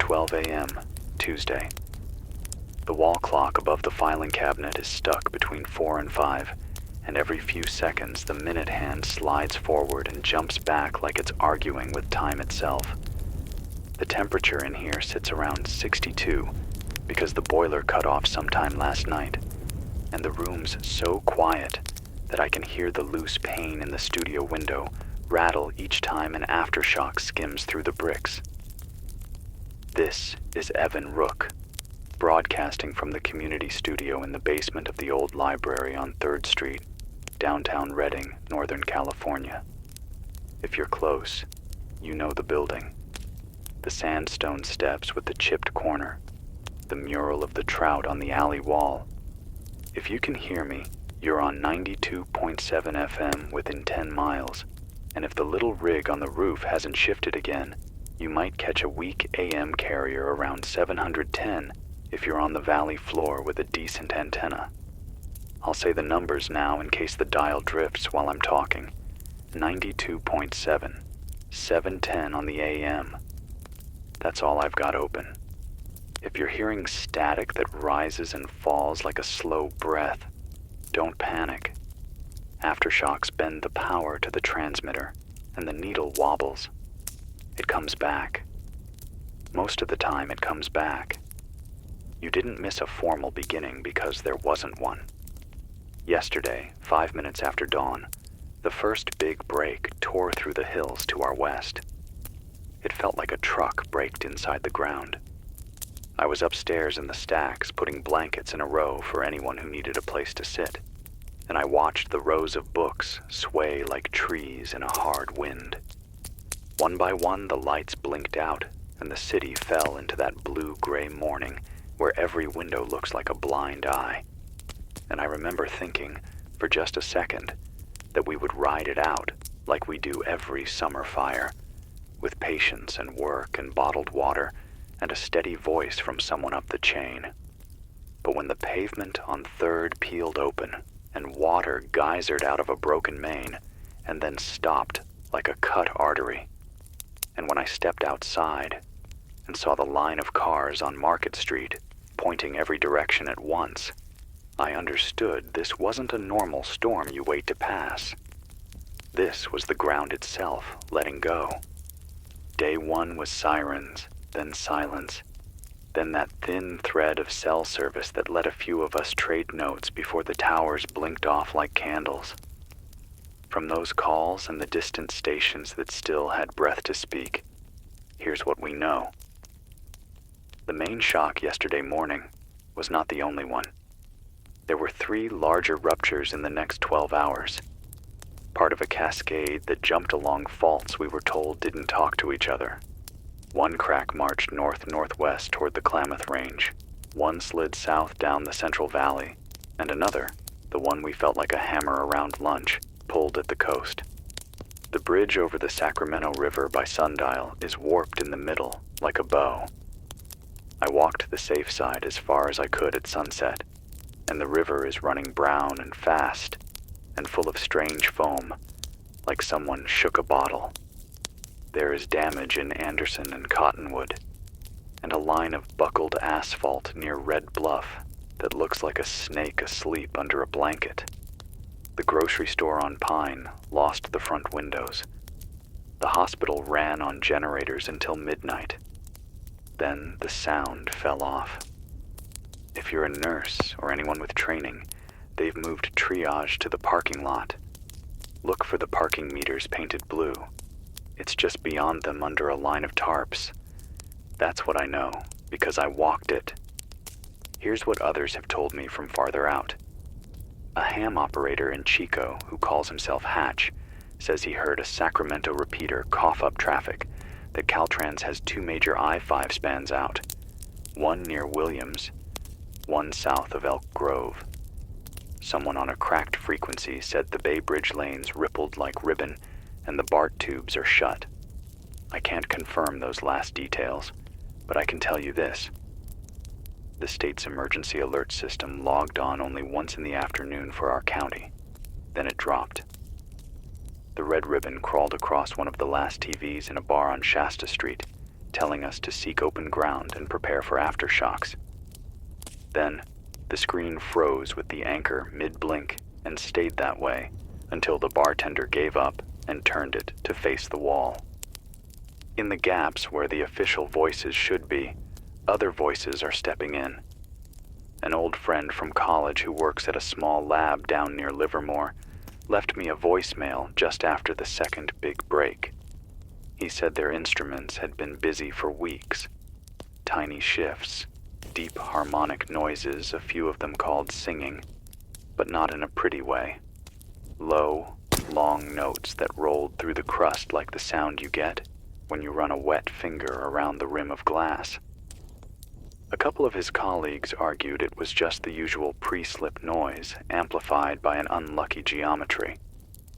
12 a.m., Tuesday. The wall clock above the filing cabinet is stuck between 4 and 5, and every few seconds the minute hand slides forward and jumps back like it's arguing with time itself. The temperature in here sits around 62 because the boiler cut off sometime last night, and the room's so quiet that I can hear the loose pane in the studio window rattle each time an aftershock skims through the bricks. This is Evan Rook, broadcasting from the community studio in the basement of the old library on 3rd Street, downtown Redding, Northern California. If you're close, you know the building. The sandstone steps with the chipped corner, the mural of the trout on the alley wall. If you can hear me, you're on 92.7 FM within 10 miles, and if the little rig on the roof hasn't shifted again, you might catch a weak AM carrier around 710 if you're on the valley floor with a decent antenna. I'll say the numbers now in case the dial drifts while I'm talking. 92.7, 710 on the AM. That's all I've got open. If you're hearing static that rises and falls like a slow breath, don't panic. Aftershocks bend the power to the transmitter, and the needle wobbles. It comes back. Most of the time it comes back. You didn't miss a formal beginning because there wasn't one. Yesterday, 5 minutes after dawn, the first big break tore through the hills to our west. It felt like a truck braked inside the ground. I was upstairs in the stacks putting blankets in a row for anyone who needed a place to sit, and I watched the rows of books sway like trees in a hard wind. One by one, the lights blinked out, and the city fell into that blue-gray morning where every window looks like a blind eye. And I remember thinking, for just a second, that we would ride it out like we do every summer fire, with patience and work and bottled water and a steady voice from someone up the chain. But when the pavement on 3rd peeled open and water geysered out of a broken main and then stopped like a cut artery, and when I stepped outside and saw the line of cars on Market Street pointing every direction at once, I understood this wasn't a normal storm you wait to pass. This was the ground itself letting go. Day 1 was sirens, then silence, then that thin thread of cell service that let a few of us trade notes before the towers blinked off like candles. From those calls and the distant stations that still had breath to speak, here's what we know. The main shock yesterday morning was not the only one. There were 3 larger ruptures in the next 12 hours, part of a cascade that jumped along faults we were told didn't talk to each other. One crack marched north-northwest toward the Klamath Range, one slid south down the Central Valley, and another, the one we felt like a hammer around lunch, pulled at the coast. The bridge over the Sacramento River by Sundial is warped in the middle like a bow. I walked the safe side as far as I could at sunset, and the river is running brown and fast and full of strange foam, like someone shook a bottle. There is damage in Anderson and Cottonwood, and a line of buckled asphalt near Red Bluff that looks like a snake asleep under a blanket. The grocery store on Pine lost the front windows. The hospital ran on generators until midnight. Then the sound fell off. If you're a nurse or anyone with training, they've moved triage to the parking lot. Look for the parking meters painted blue. It's just beyond them under a line of tarps. That's what I know, because I walked it. Here's what others have told me from farther out. A ham operator in Chico, who calls himself Hatch, says he heard a Sacramento repeater cough up traffic that Caltrans has 2 major I-5 spans out, one near Williams, one south of Elk Grove. Someone on a cracked frequency said the Bay Bridge lanes rippled like ribbon and the BART tubes are shut. I can't confirm those last details, but I can tell you this. The state's emergency alert system logged on only once in the afternoon for our county. Then it dropped. The red ribbon crawled across one of the last TVs in a bar on Shasta Street, telling us to seek open ground and prepare for aftershocks. Then, the screen froze with the anchor mid-blink and stayed that way until the bartender gave up and turned it to face the wall. In the gaps where the official voices should be, other voices are stepping in. An old friend from college who works at a small lab down near Livermore left me a voicemail just after the second big break. He said their instruments had been busy for weeks. Tiny shifts, deep harmonic noises, a few of them called singing, but not in a pretty way. Low, long notes that rolled through the crust like the sound you get when you run a wet finger around the rim of glass. A couple of his colleagues argued it was just the usual pre-slip noise amplified by an unlucky geometry,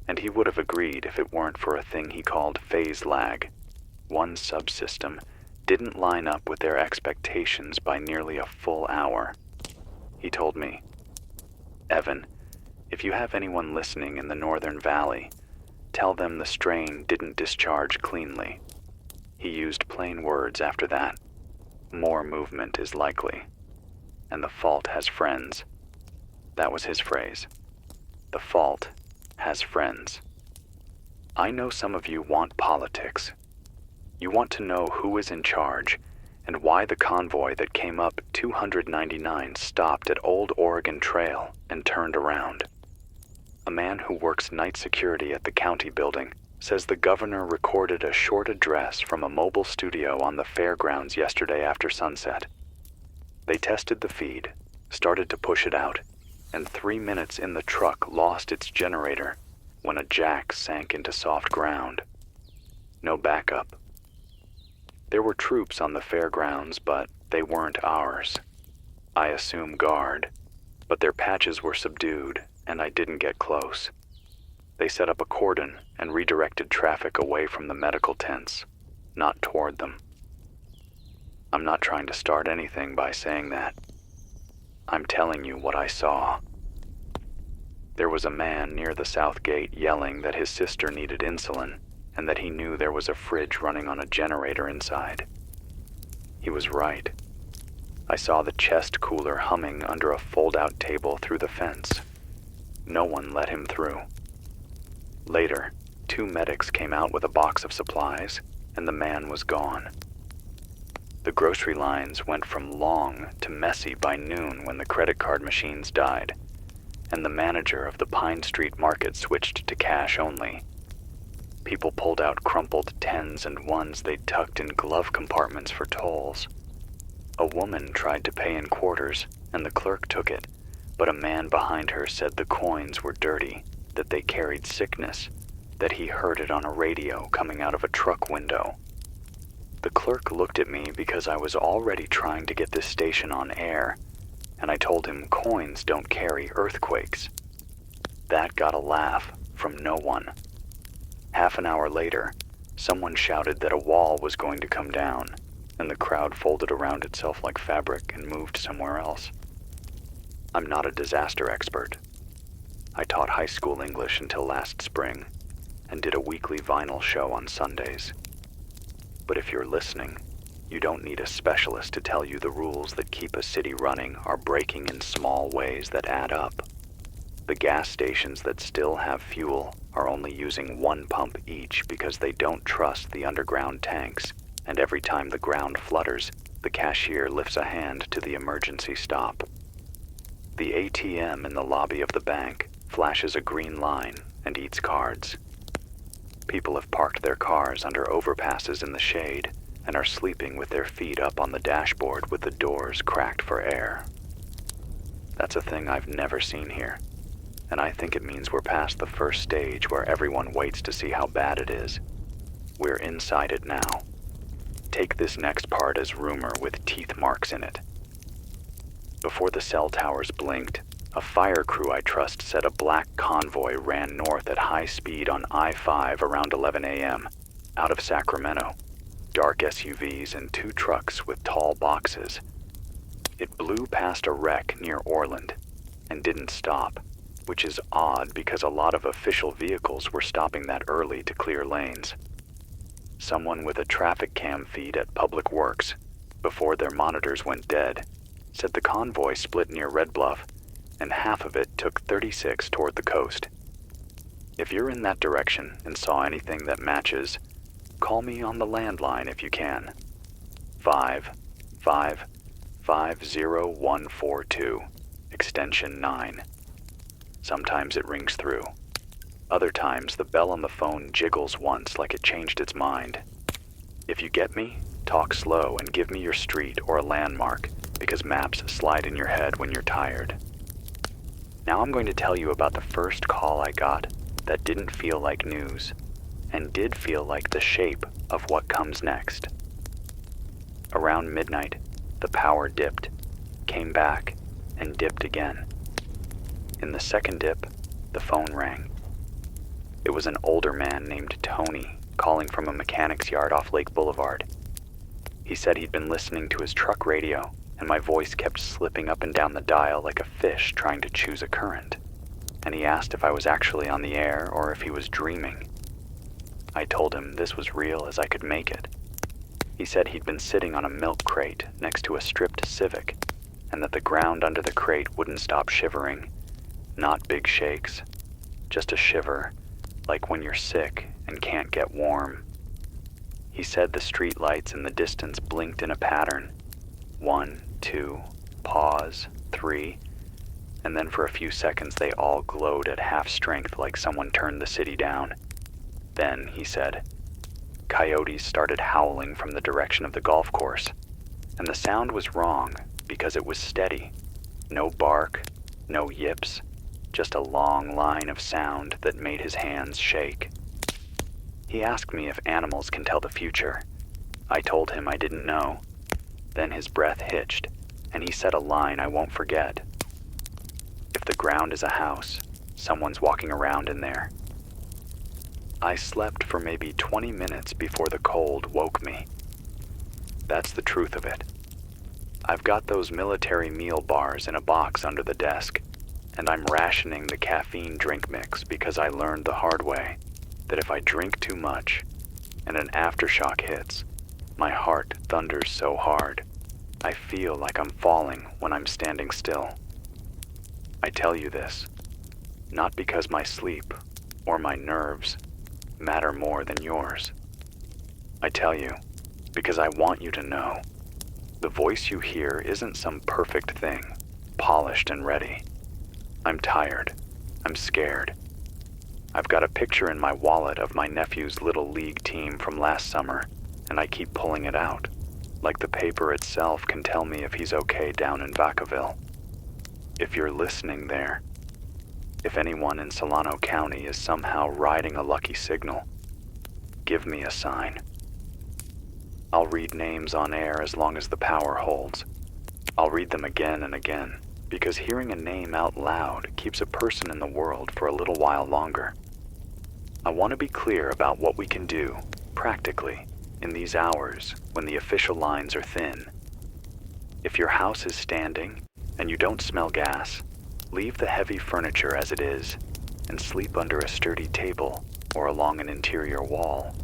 and he would have agreed if it weren't for a thing he called phase lag. One subsystem didn't line up with their expectations by nearly a full hour. He told me, "Evan, if you have anyone listening in the Northern Valley, tell them the strain didn't discharge cleanly." He used plain words after that. More movement is likely, and the fault has friends. That was his phrase. The fault has friends. I know some of you want politics. You want to know who is in charge and why the convoy that came up 299 stopped at Old Oregon Trail and turned around. A man who works night security at the county building says the governor recorded a short address from a mobile studio on the fairgrounds yesterday after sunset. They tested the feed, started to push it out, and 3 minutes in the truck lost its generator when a jack sank into soft ground. No backup. There were troops on the fairgrounds, but they weren't ours. I assume guard, but their patches were subdued, and I didn't get close. They set up a cordon and redirected traffic away from the medical tents, not toward them. I'm not trying to start anything by saying that. I'm telling you what I saw. There was a man near the south gate yelling that his sister needed insulin and that he knew there was a fridge running on a generator inside. He was right. I saw the chest cooler humming under a fold-out table through the fence. No one let him through. Later, 2 medics came out with a box of supplies, and the man was gone. The grocery lines went from long to messy by noon when the credit card machines died, and the manager of the Pine Street Market switched to cash only. People pulled out crumpled 10s and 1s they'd tucked in glove compartments for tolls. A woman tried to pay in quarters, and the clerk took it, but a man behind her said the coins were dirty, that they carried sickness, that he heard it on a radio coming out of a truck window. The clerk looked at me because I was already trying to get this station on air, and I told him coins don't carry earthquakes. That got a laugh from no one. Half an hour later, someone shouted that a wall was going to come down, and the crowd folded around itself like fabric and moved somewhere else. I'm not a disaster expert. I taught high school English until last spring, and did a weekly vinyl show on Sundays. But if you're listening, you don't need a specialist to tell you the rules that keep a city running are breaking in small ways that add up. The gas stations that still have fuel are only using 1 pump each because they don't trust the underground tanks, and every time the ground flutters, the cashier lifts a hand to the emergency stop. The ATM in the lobby of the bank flashes a green line and eats cards. People have parked their cars under overpasses in the shade and are sleeping with their feet up on the dashboard with the doors cracked for air. That's a thing I've never seen here, and I think it means we're past the first stage where everyone waits to see how bad it is. We're inside it now. Take this next part as rumor with teeth marks in it. Before the cell towers blinked, a fire crew I trust said a black convoy ran north at high speed on I-5 around 11 a.m., out of Sacramento. Dark SUVs and 2 trucks with tall boxes. It blew past a wreck near Orland and didn't stop, which is odd because a lot of official vehicles were stopping that early to clear lanes. Someone with a traffic cam feed at Public Works, before their monitors went dead, said the convoy split near Red Bluff, and half of it took 36 toward the coast. If you're in that direction and saw anything that matches, call me on the landline if you can. 5550142, extension 9. Sometimes it rings through. Other times the bell on the phone jiggles once like it changed its mind. If you get me, talk slow and give me your street or a landmark, because maps slide in your head when you're tired. Now I'm going to tell you about the first call I got that didn't feel like news, and did feel like the shape of what comes next. Around midnight, the power dipped, came back, and dipped again. In the second dip, the phone rang. It was an older man named Tony calling from a mechanic's yard off Lake Boulevard. He said he'd been listening to his truck radio, and my voice kept slipping up and down the dial like a fish trying to choose a current. And he asked if I was actually on the air or if he was dreaming. I told him this was real as I could make it. He said he'd been sitting on a milk crate next to a stripped Civic, and that the ground under the crate wouldn't stop shivering. Not big shakes, just a shiver, like when you're sick and can't get warm. He said the street lights in the distance blinked in a pattern. 1, 2, pause, 3, and then for a few seconds they all glowed at half strength like someone turned the city down. Then, he said, coyotes started howling from the direction of the golf course, and the sound was wrong because it was steady. No bark, no yips, just a long line of sound that made his hands shake. He asked me if animals can tell the future. I told him I didn't know. Then his breath hitched, and he said a line I won't forget. If the ground is a house, someone's walking around in there. I slept for maybe 20 minutes before the cold woke me. That's the truth of it. I've got those military meal bars in a box under the desk, and I'm rationing the caffeine drink mix because I learned the hard way that if I drink too much and an aftershock hits, my heart thunders so hard, I feel like I'm falling when I'm standing still. I tell you this, not because my sleep or my nerves matter more than yours. I tell you because I want you to know the voice you hear isn't some perfect thing, polished and ready. I'm tired. I'm scared. I've got a picture in my wallet of my nephew's little league team from last summer, and I keep pulling it out, like the paper itself can tell me if he's okay down in Vacaville. If you're listening there, if anyone in Solano County is somehow riding a lucky signal, give me a sign. I'll read names on air as long as the power holds. I'll read them again and again, because hearing a name out loud keeps a person in the world for a little while longer. I want to be clear about what we can do, practically, in these hours when the official lines are thin. If your house is standing and you don't smell gas, leave the heavy furniture as it is and sleep under a sturdy table or along an interior wall.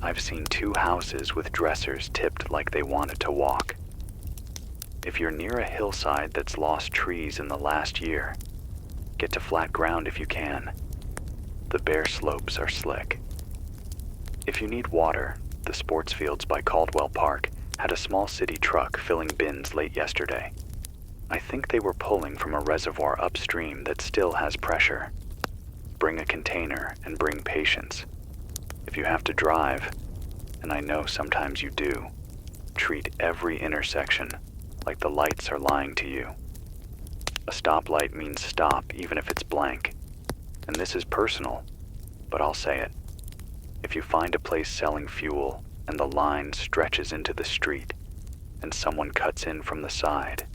I've seen 2 houses with dressers tipped like they wanted to walk. If you're near a hillside that's lost trees in the last year, get to flat ground if you can. The bare slopes are slick. If you need water, the sports fields by Caldwell Park had a small city truck filling bins late yesterday. I think they were pulling from a reservoir upstream that still has pressure. Bring a container and bring patience. If you have to drive, and I know sometimes you do, treat every intersection like the lights are lying to you. A stoplight means stop even if it's blank. And this is personal, but I'll say it. If you find a place selling fuel and the line stretches into the street and someone cuts in from the side,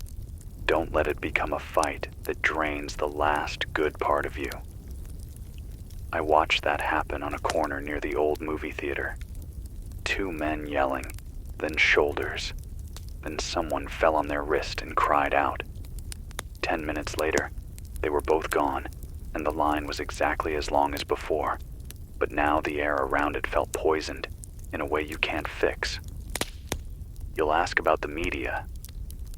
don't let it become a fight that drains the last good part of you. I watched that happen on a corner near the old movie theater. 2 men yelling, then shoulders. Then someone fell on their wrist and cried out. 10 minutes later, they were both gone, and the line was exactly as long as before, but now the air around it felt poisoned in a way you can't fix. You'll ask about the media.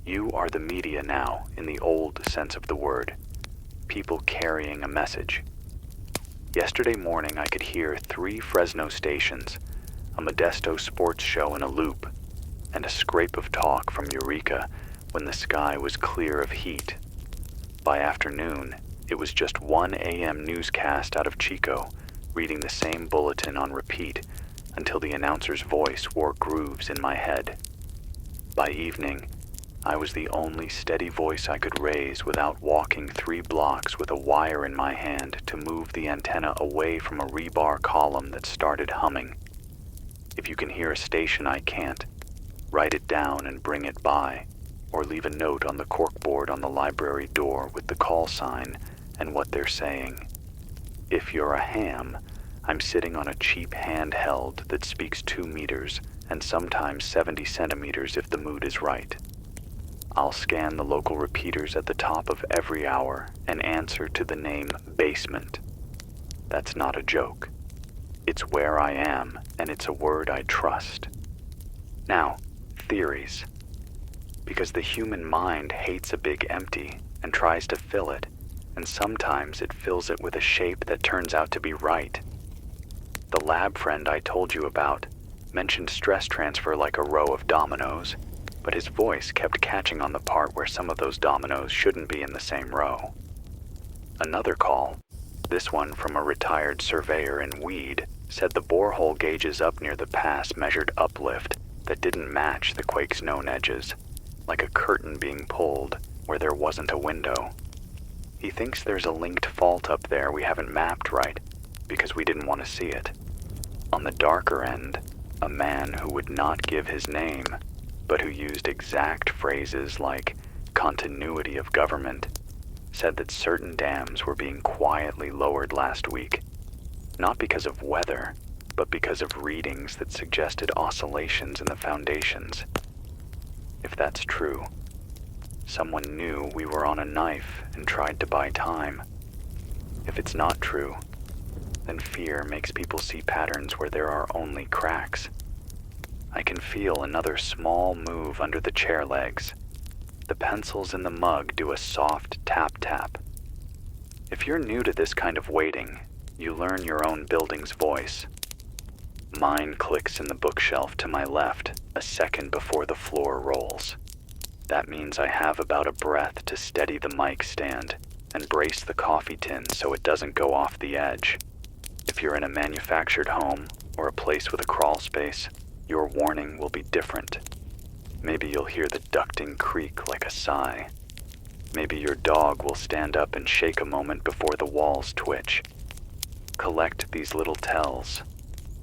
You are the media now, in the old sense of the word. People carrying a message. Yesterday morning I could hear 3 Fresno stations, a Modesto sports show in a loop, and a scrape of talk from Eureka when the sky was clear of heat. By afternoon, it was just one AM newscast out of Chico, reading the same bulletin on repeat until the announcer's voice wore grooves in my head. By evening, I was the only steady voice I could raise without walking 3 blocks with a wire in my hand to move the antenna away from a rebar column that started humming. If you can hear a station I can't, write it down and bring it by, or leave a note on the corkboard on the library door with the call sign and what they're saying. If you're a ham, I'm sitting on a cheap handheld that speaks 2 meters and sometimes 70 centimeters if the mood is right. I'll scan the local repeaters at the top of every hour and answer to the name basement. That's not a joke. It's where I am, and it's a word I trust. Now, theories. Because the human mind hates a big empty and tries to fill it, and sometimes it fills it with a shape that turns out to be right. The lab friend I told you about mentioned stress transfer like a row of dominoes, but his voice kept catching on the part where some of those dominoes shouldn't be in the same row. Another call, this one from a retired surveyor in Weed, said the borehole gauges up near the pass measured uplift that didn't match the quake's known edges, like a curtain being pulled where there wasn't a window. He thinks there's a linked fault up there we haven't mapped right because we didn't want to see it. On the darker end, a man who would not give his name, but who used exact phrases like continuity of government, said that certain dams were being quietly lowered last week, not because of weather, but because of readings that suggested oscillations in the foundations. If that's true, someone knew we were on a knife and tried to buy time. If it's not true, then fear makes people see patterns where there are only cracks. I can feel another small move under the chair legs. The pencils in the mug do a soft tap-tap. If you're new to this kind of waiting, you learn your own building's voice. Mine clicks in the bookshelf to my left a second before the floor rolls. That means I have about a breath to steady the mic stand and brace the coffee tin so it doesn't go off the edge. If you're in a manufactured home or a place with a crawl space, your warning will be different. Maybe you'll hear the ducting creak like a sigh. Maybe your dog will stand up and shake a moment before the walls twitch. Collect these little tells.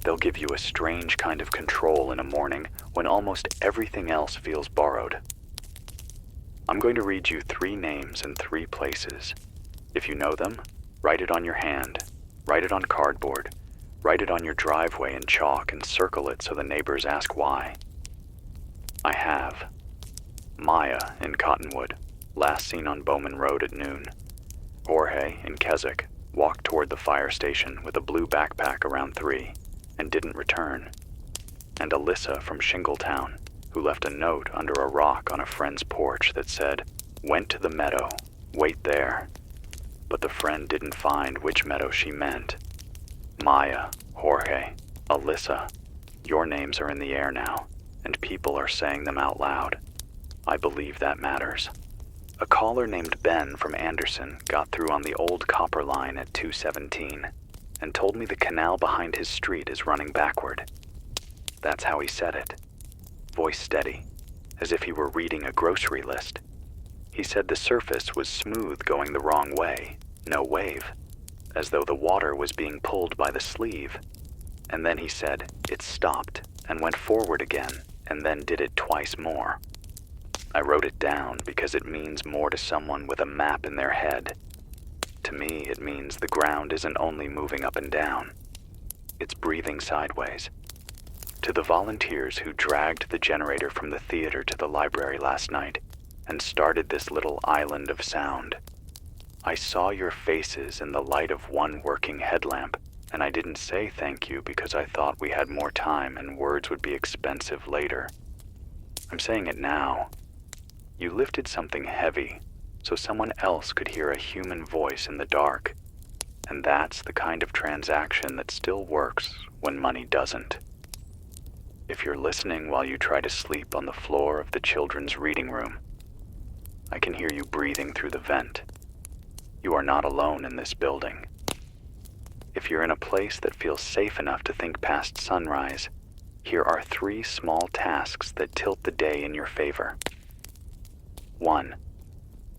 They'll give you a strange kind of control in a morning when almost everything else feels borrowed. I'm going to read you 3 names in 3 places. If you know them, write it on your hand, write it on cardboard, write it on your driveway in chalk and circle it so the neighbors ask why. I have. Maya in Cottonwood, last seen on Bowman Road at noon. Jorge in Keswick walked toward the fire station with a blue backpack around 3 and didn't return. And Alyssa from Shingletown, who left a note under a rock on a friend's porch that said, "Went to the meadow, wait there." But the friend didn't find which meadow she meant. Maya, Jorge, Alyssa, your names are in the air now, and people are saying them out loud. I believe that matters. A caller named Ben from Anderson got through on the old copper line at 217 and told me the canal behind his street is running backward. That's how he said it. Voice steady, as if he were reading a grocery list. He said the surface was smooth going the wrong way, no wave, as though the water was being pulled by the sleeve. And then he said it stopped and went forward again, and then did it twice more. I wrote it down because it means more to someone with a map in their head. To me, it means the ground isn't only moving up and down. It's breathing sideways. To the volunteers who dragged the generator from the theater to the library last night and started this little island of sound, I saw your faces in the light of one working headlamp And I didn't say thank you because I thought we had more time and words would be expensive later. I'm saying it now. You lifted something heavy so someone else could hear a human voice in the dark. And that's the kind of transaction that still works when money doesn't. If you're listening while you try to sleep on the floor of the children's reading room, I can hear you breathing through the vent. You are not alone in this building. If you're in a place that feels safe enough to think past sunrise, here are 3 small tasks that tilt the day in your favor. 1.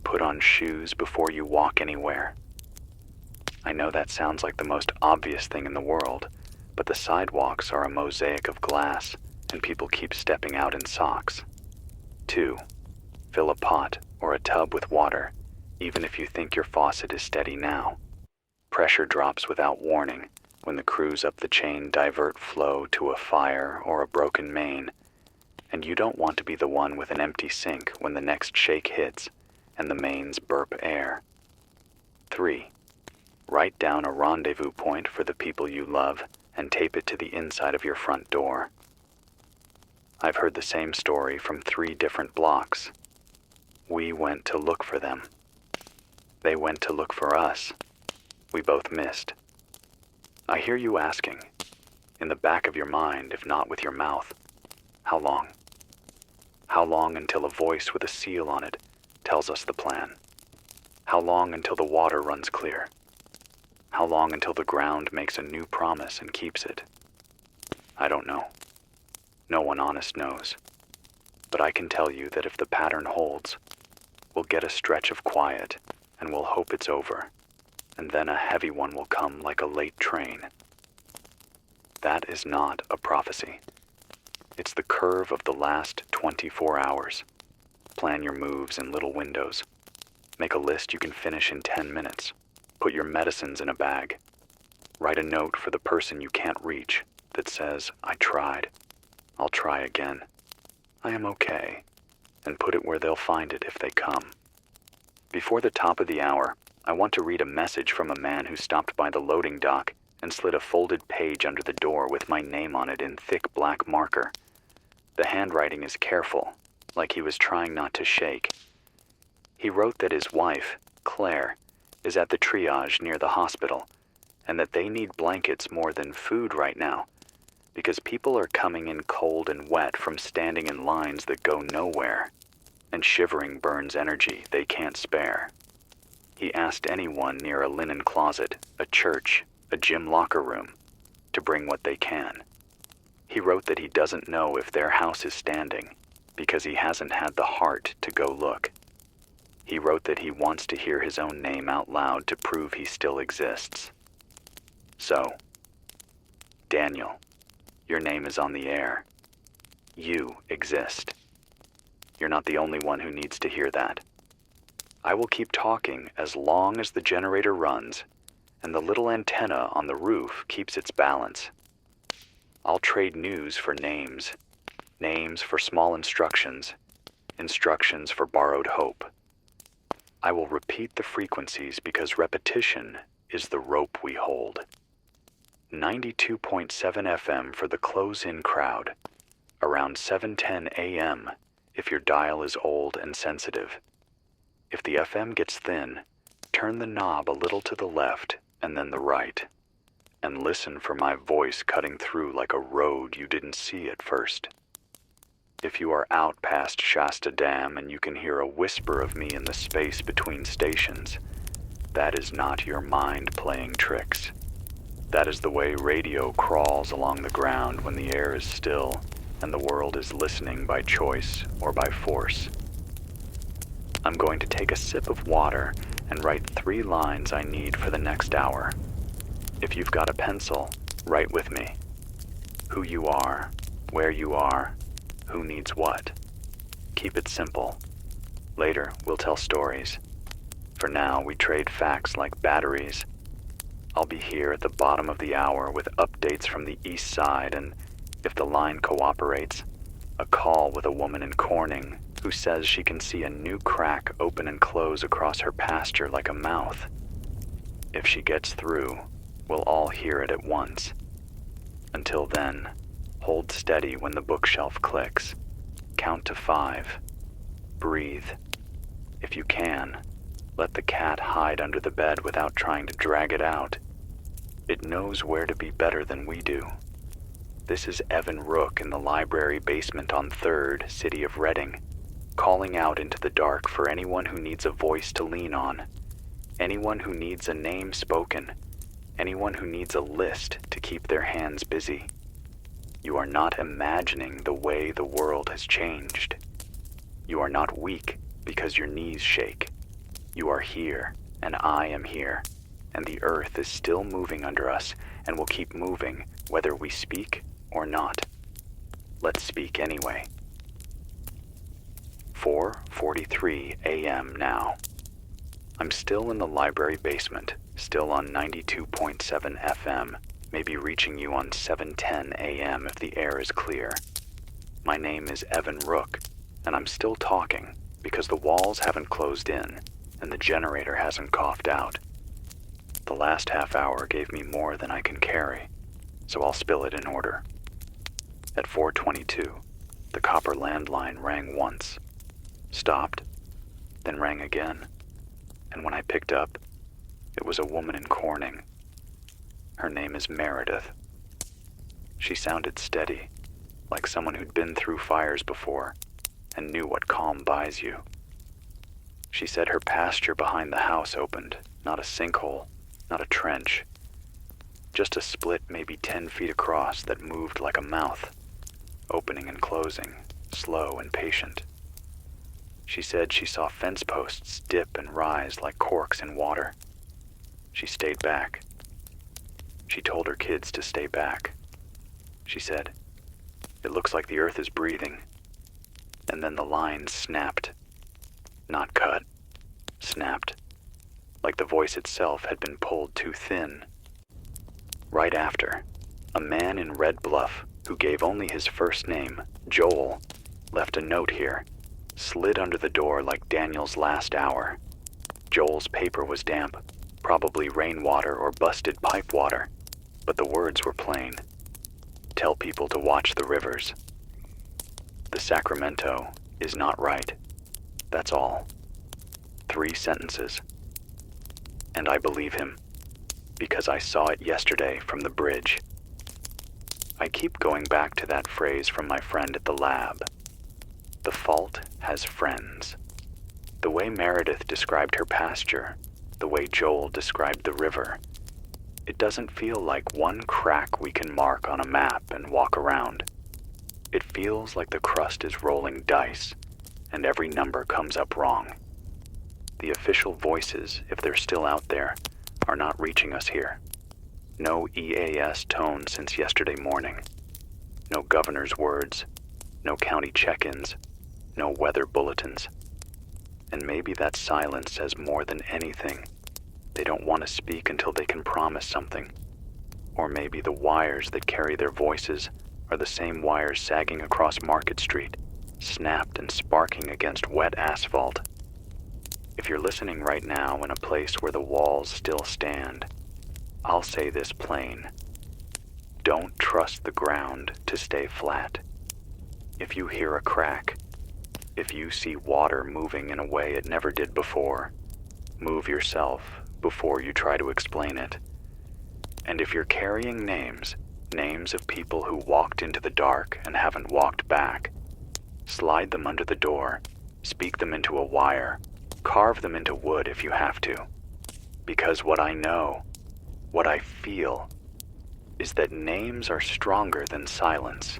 Put on shoes before you walk anywhere. I know that sounds like the most obvious thing in the world, but the sidewalks are a mosaic of glass, and people keep stepping out in socks. 2. Fill a pot or a tub with water, even if you think your faucet is steady now. Pressure drops without warning when the crews up the chain divert flow to a fire or a broken main, and you don't want to be the one with an empty sink when the next shake hits and the mains burp air. 3. Write down a rendezvous point for the people you love and tape it to the inside of your front door. I've heard the same story from 3 different blocks. We went to look for them. They went to look for us. We both missed. I hear you asking, in the back of your mind, if not with your mouth, how long? How long until a voice with a seal on it tells us the plan? How long until the water runs clear? How long until the ground makes a new promise and keeps it? I don't know. No one honest knows. But I can tell you that if the pattern holds, we'll get a stretch of quiet and we'll hope it's over, and then a heavy one will come like a late train. That is not a prophecy. It's the curve of the last 24 hours. Plan your moves in little windows. Make a list you can finish in 10 minutes. Put your medicines in a bag. Write a note for the person you can't reach that says, I tried. I'll try again. I am okay. And put it where they'll find it if they come. Before the top of the hour, I want to read a message from a man who stopped by the loading dock and slid a folded page under the door with my name on it in thick black marker. The handwriting is careful, like he was trying not to shake. He wrote that his wife, Claire, is at the triage near the hospital, and that they need blankets more than food right now, because people are coming in cold and wet from standing in lines that go nowhere, and shivering burns energy they can't spare. He asked anyone near a linen closet, a church, a gym locker room, to bring what they can. He wrote that he doesn't know if their house is standing, because he hasn't had the heart to go look. He wrote that he wants to hear his own name out loud to prove he still exists. So, Daniel, your name is on the air. You exist. You're not the only one who needs to hear that. I will keep talking as long as the generator runs and the little antenna on the roof keeps its balance. I'll trade news for names, names for small instructions, instructions for borrowed hope. I will repeat the frequencies because repetition is the rope we hold. 92.7 FM for the close-in crowd, around 7:10 a.m. if your dial is old and sensitive. If the FM gets thin, turn the knob a little to the left and then the right, and listen for my voice cutting through like a road you didn't see at first. If you are out past Shasta Dam and you can hear a whisper of me in the space between stations, that is not your mind playing tricks. That is the way radio crawls along the ground when the air is still and the world is listening by choice or by force. I'm going to take a sip of water and write 3 lines I need for the next hour. If you've got a pencil, write with me. Who you are, where you are, who needs what. Keep it simple. Later, we'll tell stories. For now, we trade facts like batteries. I'll be here at the bottom of the hour with updates from the east side and, if the line cooperates, a call with a woman in Corning who says she can see a new crack open and close across her pasture like a mouth. If she gets through, We'll all hear it at once. Until then, hold steady when the bookshelf clicks. Count to 5. Breathe. If you can, let the cat hide under the bed without trying to drag it out. It knows where to be better than we do. This is Evan Rook in the library basement on 3rd, City of Reading, calling out into the dark for anyone who needs a voice to lean on, anyone who needs a name spoken, anyone who needs a list to keep their hands busy. You are not imagining the way the world has changed. You are not weak because your knees shake. You are here, and I am here, and the earth is still moving under us and will keep moving whether we speak or not. Let's speak anyway. 4:43 a.m. now. I'm still in the library basement, still on 92.7 FM, maybe reaching you on 7:10 a.m. if the air is clear. My name is Evan Rook, and I'm still talking because the walls haven't closed in and the generator hasn't coughed out. The last half hour gave me more than I can carry, so I'll spill it in order. At 4:22, the copper landline rang once, stopped, then rang again, and when I picked up, it was a woman in Corning. Her name is Meredith. She sounded steady, like someone who'd been through fires before and knew what calm buys you. She said her pasture behind the house opened, not a sinkhole, not a trench, just a split maybe 10 feet across that moved like a mouth, opening and closing, slow and patient. She said she saw fence posts dip and rise like corks in water. She stayed back. She told her kids to stay back. She said, "It looks like the earth is breathing." And then the line snapped. Not cut, snapped, like the voice itself had been pulled too thin. Right after, a man in Red Bluff, who gave only his first name, Joel, left a note here, slid under the door like Daniel's last hour. Joel's paper was damp, probably rainwater or busted pipe water, but the words were plain. Tell people to watch the rivers. The Sacramento is not right. That's all. 3 sentences. And I believe him, because I saw it yesterday from the bridge. I keep going back to that phrase from my friend at the lab. The fault has friends. The way Meredith described her pasture, the way Joel described the river, it doesn't feel like one crack we can mark on a map and walk around. It feels like the crust is rolling dice, and every number comes up wrong. The official voices, if they're still out there, are not reaching us here. No EAS tone since yesterday morning. No governor's words. No county check-ins. No weather bulletins. And maybe that silence says more than anything. They don't want to speak until they can promise something. Or maybe the wires that carry their voices are the same wires sagging across Market Street, snapped and sparking against wet asphalt. If you're listening right now in a place where the walls still stand, I'll say this plain. Don't trust the ground to stay flat. If you hear a crack, if you see water moving in a way it never did before, move yourself before you try to explain it. And if you're carrying names of people who walked into the dark and haven't walked back, slide them under the door, speak them into a wire, carve them into wood if you have to. Because what I know, what I feel, is that names are stronger than silence.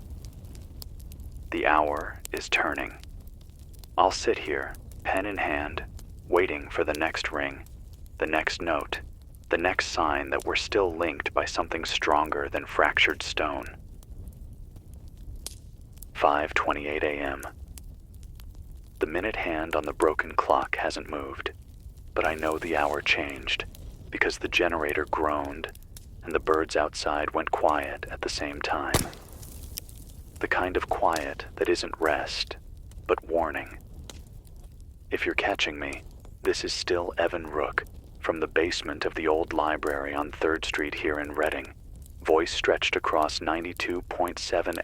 The hour is turning. I'll sit here, pen in hand, waiting for the next ring, the next note, the next sign that we're still linked by something stronger than fractured stone. 5:28 a.m. The minute hand on the broken clock hasn't moved, but I know the hour changed because the generator groaned and the birds outside went quiet at the same time. The kind of quiet that isn't rest, but warning. If you're catching me, this is still Evan Rook From the basement of the old library on 3rd Street here in Reading, voice stretched across 92.7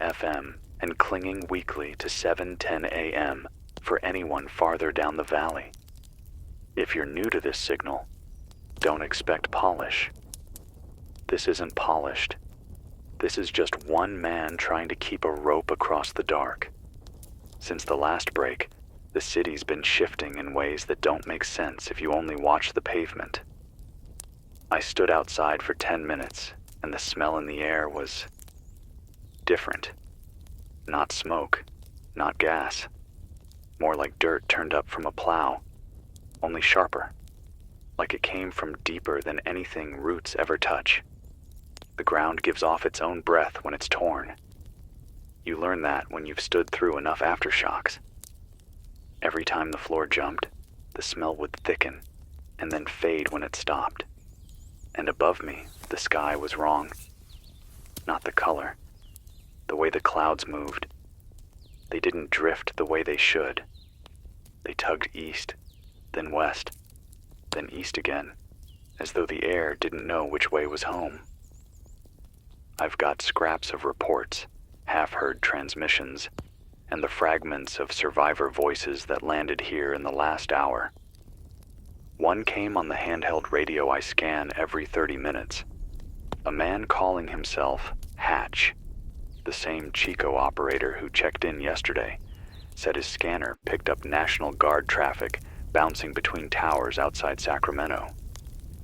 FM and clinging weakly to 7:10 a.m. for anyone farther down the valley. If you're new to this signal, don't expect polish. This isn't polished. This is just one man trying to keep a rope across the dark. Since the last break, the city's been shifting in ways that don't make sense if you only watch the pavement. I stood outside for 10 minutes, and the smell in the air was different. Not smoke, not gas. More like dirt turned up from a plow, only sharper. Like it came from deeper than anything roots ever touch. The ground gives off its own breath when it's torn. You learn that when you've stood through enough aftershocks. Every time the floor jumped, the smell would thicken and then fade when it stopped. And above me, the sky was wrong. Not the color, the way the clouds moved. They didn't drift the way they should. They tugged east, then west, then east again, as though the air didn't know which way was home. I've got scraps of reports, half-heard transmissions, and the fragments of survivor voices that landed here in the last hour. One came on the handheld radio I scan every 30 minutes. A man calling himself Hatch, the same Chico operator who checked in yesterday, said his scanner picked up National Guard traffic bouncing between towers outside Sacramento.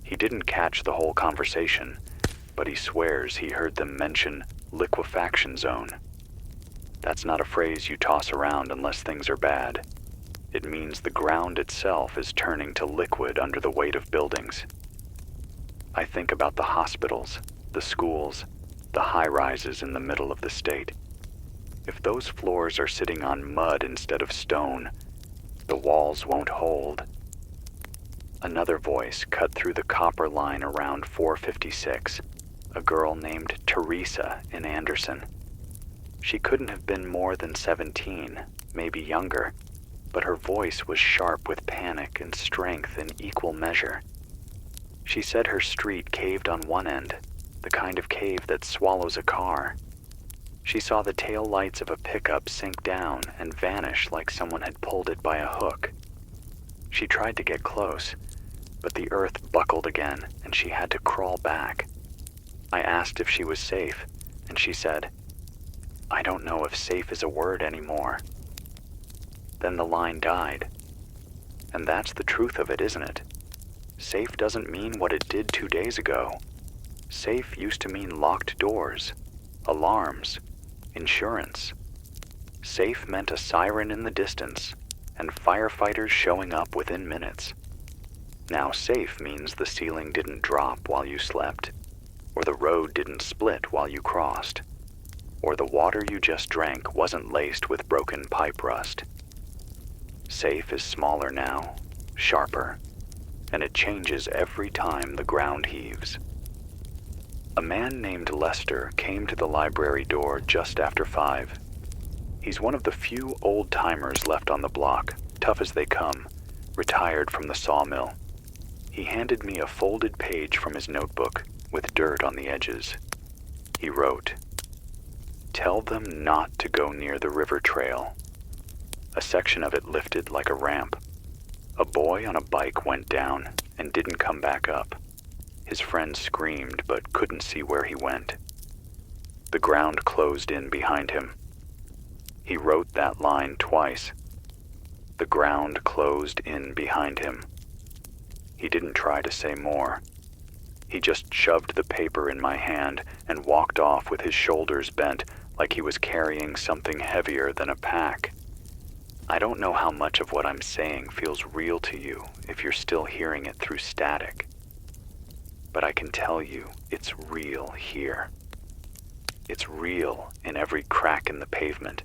He didn't catch the whole conversation, but he swears he heard them mention liquefaction zone. That's not a phrase you toss around unless things are bad. It means the ground itself is turning to liquid under the weight of buildings. I think about the hospitals, the schools, the high-rises in the middle of the state. If those floors are sitting on mud instead of stone, the walls won't hold. Another voice cut through the copper line around 456, a girl named Teresa in Anderson. She couldn't have been more than 17, maybe younger, but her voice was sharp with panic and strength in equal measure. She said her street caved on one end, the kind of cave that swallows a car. She saw the tail lights of a pickup sink down and vanish like someone had pulled it by a hook. She tried to get close, but the earth buckled again and she had to crawl back. I asked if she was safe, and she said, "I don't know if safe is a word anymore." Then the line died. And that's the truth of it, isn't it? Safe doesn't mean what it did 2 days ago. Safe used to mean locked doors, alarms, insurance. Safe meant a siren in the distance and firefighters showing up within minutes. Now safe means the ceiling didn't drop while you slept, or the road didn't split while you crossed, or the water you just drank wasn't laced with broken pipe rust. Safe is smaller now, sharper, and it changes every time the ground heaves. A man named Lester came to the library door just after 5. He's one of the few old-timers left on the block, tough as they come, retired from the sawmill. He handed me a folded page from his notebook with dirt on the edges. He wrote, "Tell them not to go near the river trail." A section of it lifted like a ramp. A boy on a bike went down and didn't come back up. His friend screamed but couldn't see where he went. The ground closed in behind him. He wrote that line twice. The ground closed in behind him. He didn't try to say more. He just shoved the paper in my hand and walked off with his shoulders bent like he was carrying something heavier than a pack. I don't know how much of what I'm saying feels real to you if you're still hearing it through static. But I can tell you it's real here. It's real in every crack in the pavement,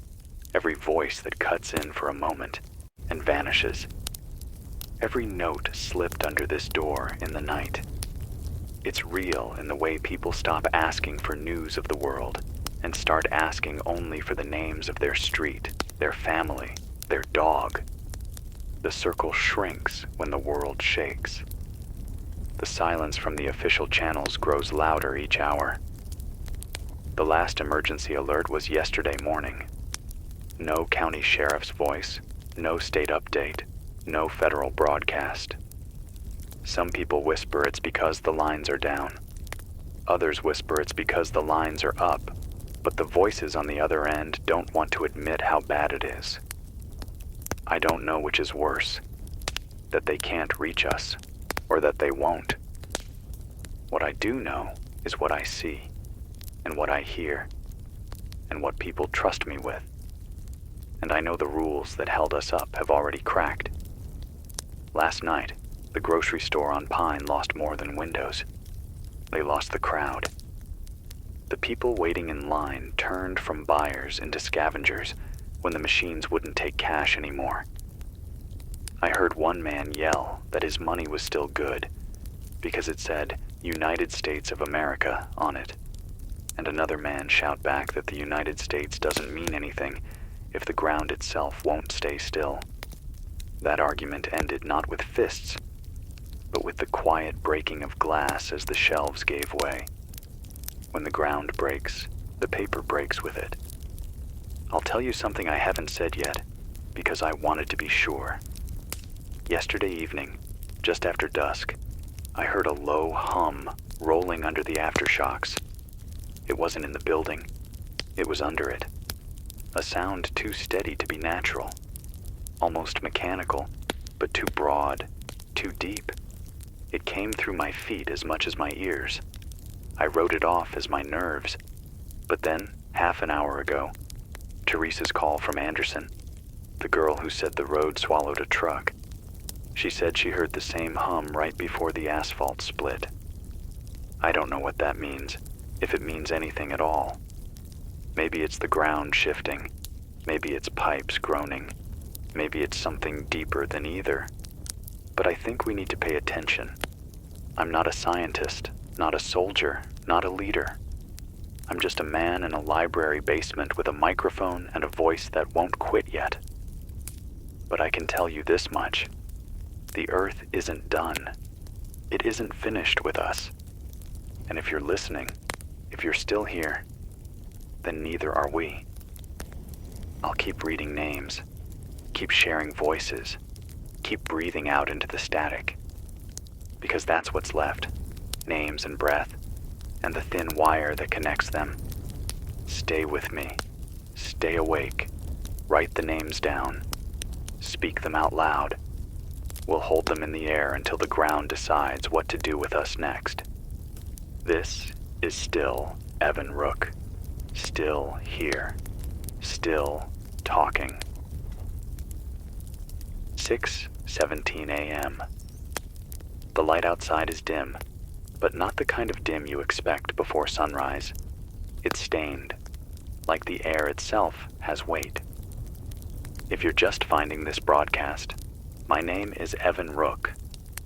every voice that cuts in for a moment and vanishes. Every note slipped under this door in the night. It's real in the way people stop asking for news of the world and start asking only for the names of their street, their family, their dog. The circle shrinks when the world shakes. The silence from the official channels grows louder each hour. The last emergency alert was yesterday morning. No county sheriff's voice, no state update, no federal broadcast. Some people whisper it's because the lines are down. Others whisper it's because the lines are up, but the voices on the other end don't want to admit how bad it is. I don't know which is worse, that they can't reach us, or that they won't. What I do know is what I see, and what I hear, and what people trust me with. And I know the rules that held us up have already cracked. Last night, the grocery store on Pine lost more than windows. They lost the crowd. The people waiting in line turned from buyers into scavengers when the machines wouldn't take cash anymore. I heard one man yell that his money was still good because it said United States of America on it, and another man shout back that the United States doesn't mean anything if the ground itself won't stay still. That argument ended not with fists, but with the quiet breaking of glass as the shelves gave way. When the ground breaks, the paper breaks with it. I'll tell you something I haven't said yet, because I wanted to be sure. Yesterday evening, just after dusk, I heard a low hum rolling under the aftershocks. It wasn't in the building, it was under it. A sound too steady to be natural, almost mechanical, but too broad, too deep. It came through my feet as much as my ears. I wrote it off as my nerves. But then, half an hour ago, Teresa's call from Anderson, the girl who said the road swallowed a truck. She said she heard the same hum right before the asphalt split. I don't know what that means, if it means anything at all. Maybe it's the ground shifting. Maybe it's pipes groaning. Maybe it's something deeper than either. But I think we need to pay attention. I'm not a scientist, not a soldier, not a leader. I'm just a man in a library basement with a microphone and a voice that won't quit yet. But I can tell you this much. The Earth isn't done. It isn't finished with us. And if you're listening, if you're still here, then neither are we. I'll keep reading names, keep sharing voices, keep breathing out into the static. Because that's what's left, names and breath, and the thin wire that connects them. Stay with me. Stay awake. Write the names down. Speak them out loud. We'll hold them in the air until the ground decides what to do with us next. This is still Evan Rook. Still here. Still talking. 6:17 a.m. The light outside is dim, but not the kind of dim you expect before sunrise. It's stained, like the air itself has weight. If you're just finding this broadcast, my name is Evan Rook,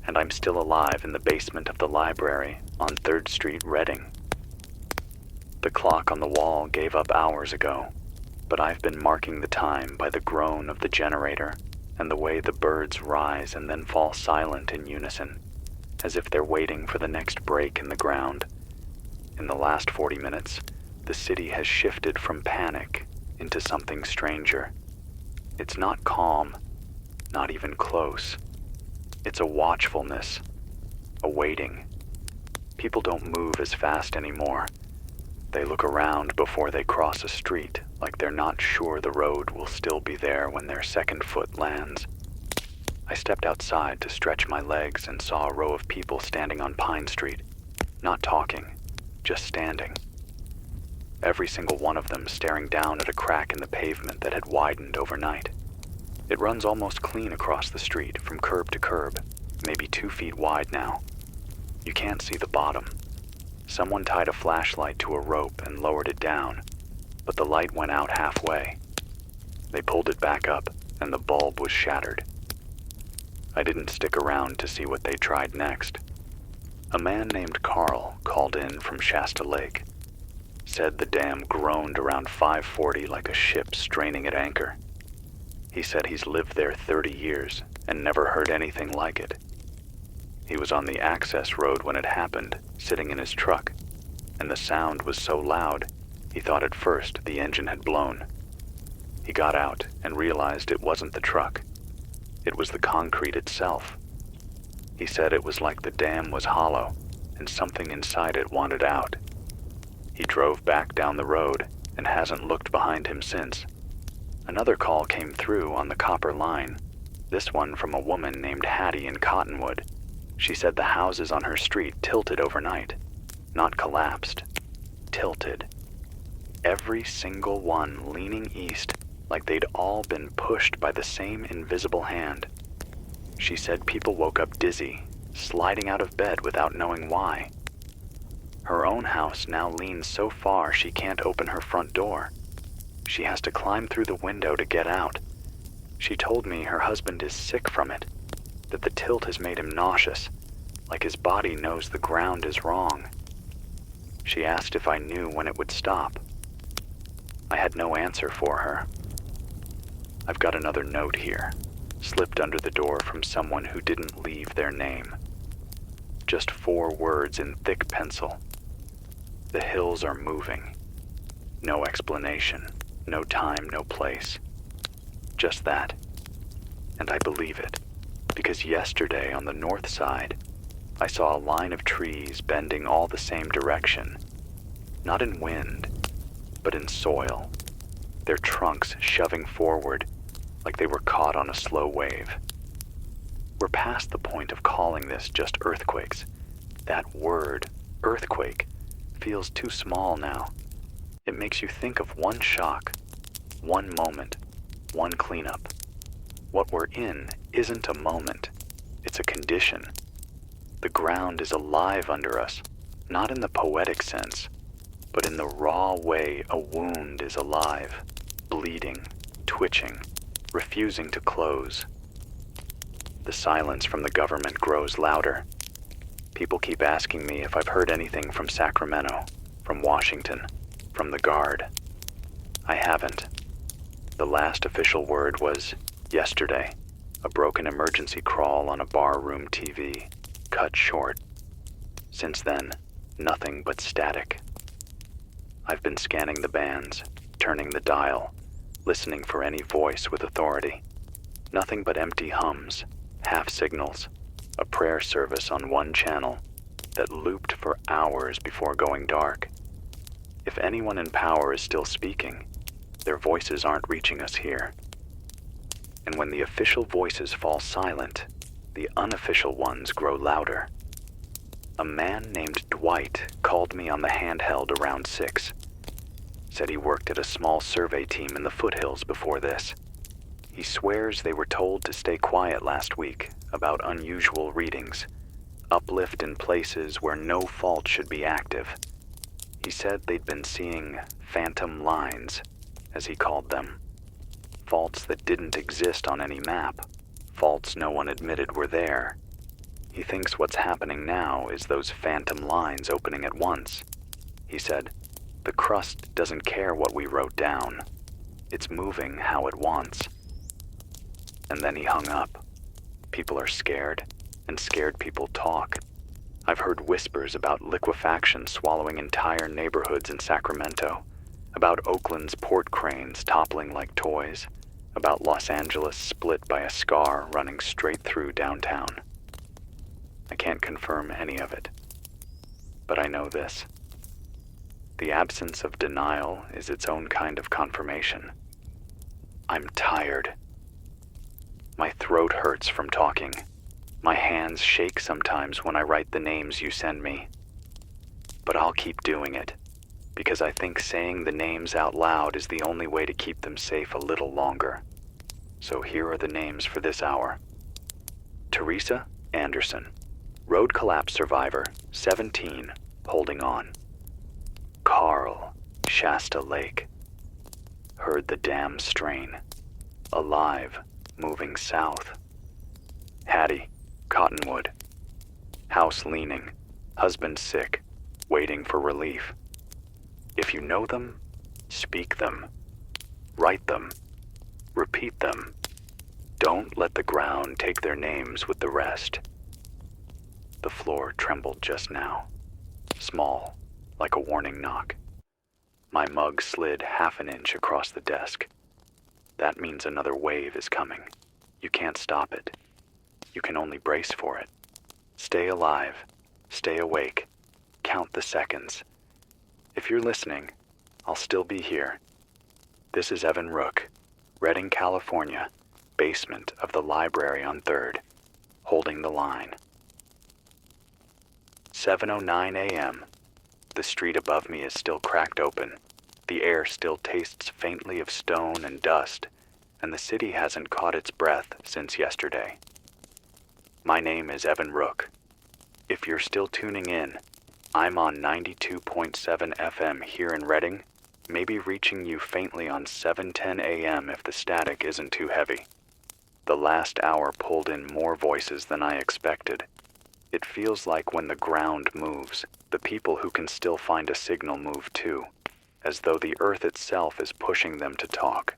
and I'm still alive in the basement of the library on 3rd Street, Reading. The clock on the wall gave up hours ago, but I've been marking the time by the groan of the generator and the way the birds rise and then fall silent in unison, as if they're waiting for the next break in the ground. In the last 40 minutes, the city has shifted from panic into something stranger. It's not calm, not even close. It's a watchfulness, a waiting. People don't move as fast anymore. They look around before they cross a street, like they're not sure the road will still be there when their second foot lands. I stepped outside to stretch my legs and saw a row of people standing on Pine Street, not talking, just standing. Every single one of them staring down at a crack in the pavement that had widened overnight. It runs almost clean across the street from curb to curb, maybe 2 feet wide now. You can't see the bottom. Someone tied a flashlight to a rope and lowered it down, but the light went out halfway. They pulled it back up, and the bulb was shattered. I didn't stick around to see what they tried next. A man named Carl called in from Shasta Lake. Said the dam groaned around 5:40 like a ship straining at anchor. He said he's lived there 30 years and never heard anything like it. He was on the access road when it happened, sitting in his truck, and the sound was so loud, he thought at first the engine had blown. He got out and realized it wasn't the truck. It was the concrete itself. He said it was like the dam was hollow and something inside it wanted out. He drove back down the road and hasn't looked behind him since. Another call came through on the copper line, this one from a woman named Hattie in Cottonwood. She said the houses on her street tilted overnight, not collapsed, tilted. Every single one leaning east, like they'd all been pushed by the same invisible hand. She said people woke up dizzy, sliding out of bed without knowing why. Her own house now leans so far she can't open her front door. She has to climb through the window to get out. She told me her husband is sick from it, that the tilt has made him nauseous, like his body knows the ground is wrong. She asked if I knew when it would stop. I had no answer for her. I've got another note here, slipped under the door from someone who didn't leave their name. Just 4 words in thick pencil. The hills are moving. No explanation, no time, no place. Just that. And I believe it, because yesterday on the north side, I saw a line of trees bending all the same direction. Not in wind, but in soil. Their trunks shoving forward, like they were caught on a slow wave. We're past the point of calling this just earthquakes. That word, earthquake, feels too small now. It makes you think of one shock, one moment, one cleanup. What we're in isn't a moment, it's a condition. The ground is alive under us, not in the poetic sense, but in the raw way a wound is alive, bleeding, twitching, refusing to close. The silence from the government grows louder. People keep asking me if I've heard anything from Sacramento, from Washington, from the Guard. I haven't. The last official word was yesterday, a broken emergency crawl on a barroom TV, cut short. Since then, nothing but static. I've been scanning the bands, turning the dial, listening for any voice with authority. Nothing but empty hums, half signals, a prayer service on one channel that looped for hours before going dark. If anyone in power is still speaking, their voices aren't reaching us here. And when the official voices fall silent, the unofficial ones grow louder. A man named Dwight called me on the handheld around 6. Said he worked at a small survey team in the foothills before this. He swears they were told to stay quiet last week about unusual readings, uplift in places where no fault should be active. He said they'd been seeing phantom lines, as he called them. Faults that didn't exist on any map, faults no one admitted were there. He thinks what's happening now is those phantom lines opening at once. He said, the crust doesn't care what we wrote down. It's moving how it wants. And then he hung up. People are scared, and scared people talk. I've heard whispers about liquefaction swallowing entire neighborhoods in Sacramento, about Oakland's port cranes toppling like toys, about Los Angeles split by a scar running straight through downtown. I can't confirm any of it, but I know this. The absence of denial is its own kind of confirmation. I'm tired. My throat hurts from talking. My hands shake sometimes when I write the names you send me. But I'll keep doing it, because I think saying the names out loud is the only way to keep them safe a little longer. So here are the names for this hour. Teresa Anderson, road collapse survivor, 17, holding on. Carl, Shasta Lake, heard the dam strain, alive, moving south. Hattie, Cottonwood, house leaning, husband sick, waiting for relief. If you know them, speak them, write them, repeat them. Don't let the ground take their names with the rest. The floor trembled just now. Small, like a warning knock. My mug slid half an inch across the desk. That means another wave is coming. You can't stop it. You can only brace for it. Stay alive. Stay awake. Count the seconds. If you're listening, I'll still be here. This is Evan Rook, Redding, California, basement of the library on 3rd, holding the line. 7:09 a.m. The street above me is still cracked open. The air still tastes faintly of stone and dust, and the city hasn't caught its breath since yesterday. My name is Evan Rook. If you're still tuning in, I'm on 92.7 FM here in Redding, maybe reaching you faintly on 7:10 a.m. if the static isn't too heavy. The last hour pulled in more voices than I expected. It feels like when the ground moves, the people who can still find a signal move too, as though the earth itself is pushing them to talk.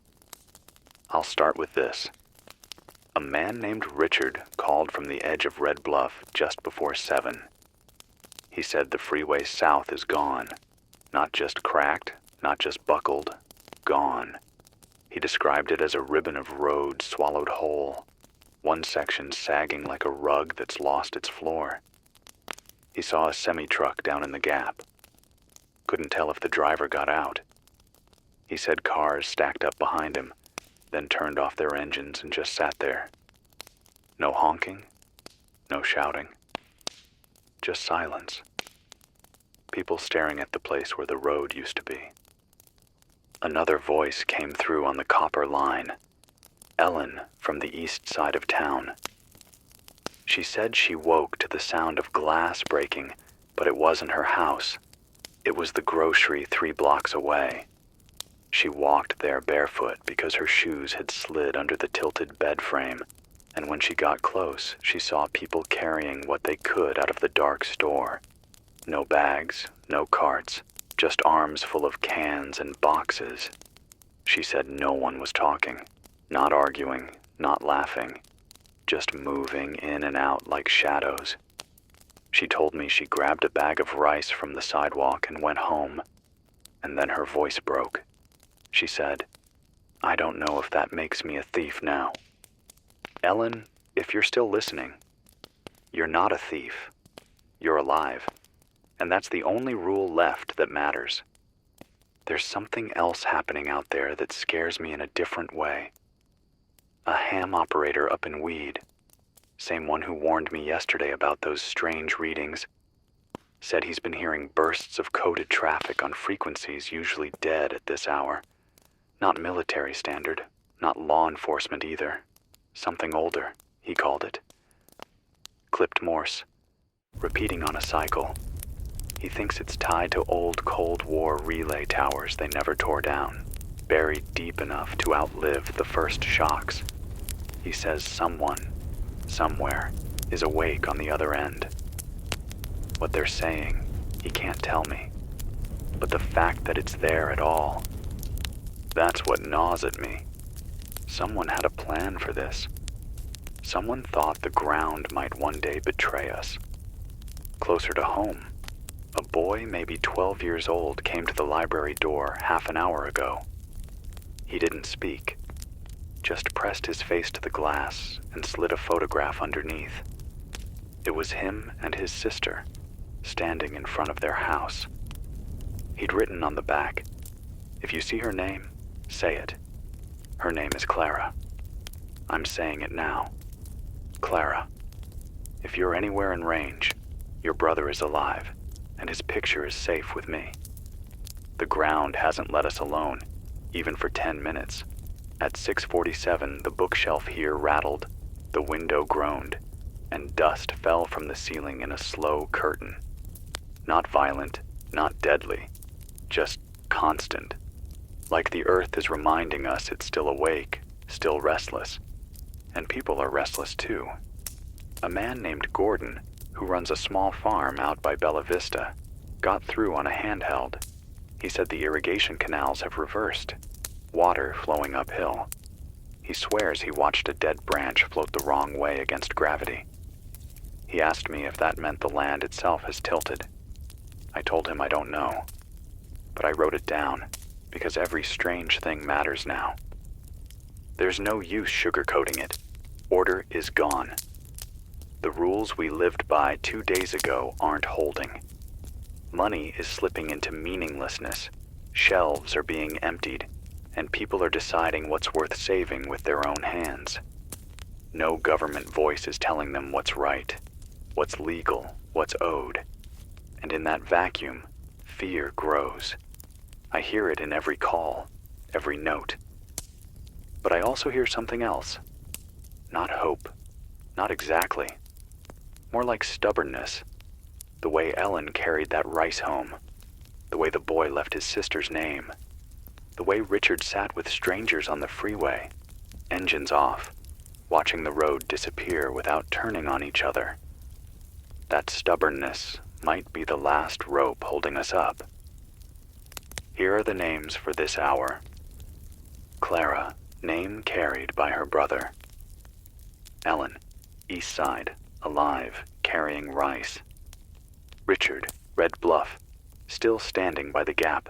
I'll start with this. A man named Richard called from the edge of Red Bluff just before 7. He said the freeway south is gone. Not just cracked, not just buckled, gone. He described it as a ribbon of road swallowed whole, one section sagging like a rug that's lost its floor. He saw a semi-truck down in the gap. Couldn't tell if the driver got out. He said cars stacked up behind him, then turned off their engines and just sat there. No honking, no shouting, just silence. People staring at the place where the road used to be. Another voice came through on the copper line. Ellen from the east side of town. She said she woke to the sound of glass breaking, but it wasn't her house. It was the grocery 3 blocks away. She walked there barefoot because her shoes had slid under the tilted bed frame, and when she got close, she saw people carrying what they could out of the dark store. No bags, no carts, just arms full of cans and boxes. She said no one was talking, not arguing, not laughing, just moving in and out like shadows. She told me she grabbed a bag of rice from the sidewalk and went home, and then her voice broke. She said, "I don't know if that makes me a thief now." Ellen, if you're still listening, you're not a thief. You're alive, and that's the only rule left that matters. There's something else happening out there that scares me in a different way. A ham operator up in Weed, same one who warned me yesterday about those strange readings, said he's been hearing bursts of coded traffic on frequencies usually dead at this hour. Not military standard, not law enforcement either. Something older, he called it. Clipped Morse, repeating on a cycle. He thinks it's tied to old Cold War relay towers they never tore down, buried deep enough to outlive the first shocks. He says someone, somewhere, is awake on the other end. What they're saying, he can't tell me. But the fact that it's there at all, that's what gnaws at me. Someone had a plan for this. Someone thought the ground might one day betray us. Closer to home, a boy maybe 12 years old came to the library door half an hour ago. He didn't speak, just pressed his face to the glass and slid a photograph underneath. It was him and his sister, standing in front of their house. He'd written on the back, "If you see her name, say it. Her name is Clara. I'm saying it now. Clara, if you're anywhere in range, your brother is alive, and his picture is safe with me." The ground hasn't let us alone, even for 10 minutes. At 6:47, the bookshelf here rattled, the window groaned, and dust fell from the ceiling in a slow curtain. Not violent, not deadly, just constant. Like the earth is reminding us it's still awake, still restless. And people are restless too. A man named Gordon, who runs a small farm out by Bella Vista, got through on a handheld. He said the irrigation canals have reversed, water flowing uphill. He swears he watched a dead branch float the wrong way against gravity. He asked me if that meant the land itself has tilted. I told him I don't know, but I wrote it down because every strange thing matters now. There's no use sugarcoating it. Order is gone. The rules we lived by 2 days ago aren't holding. Money is slipping into meaninglessness. Shelves are being emptied, and people are deciding what's worth saving with their own hands. No government voice is telling them what's right, what's legal, what's owed. And in that vacuum, fear grows. I hear it in every call, every note. But I also hear something else. Not hope. Not exactly. More like stubbornness. The way Ellen carried that rice home. The way the boy left his sister's name. The way Richard sat with strangers on the freeway, engines off, watching the road disappear without turning on each other. That stubbornness might be the last rope holding us up. Here are the names for this hour. Clara, name carried by her brother. Ellen, East Side, alive, carrying rice. Richard, Red Bluff, still standing by the gap.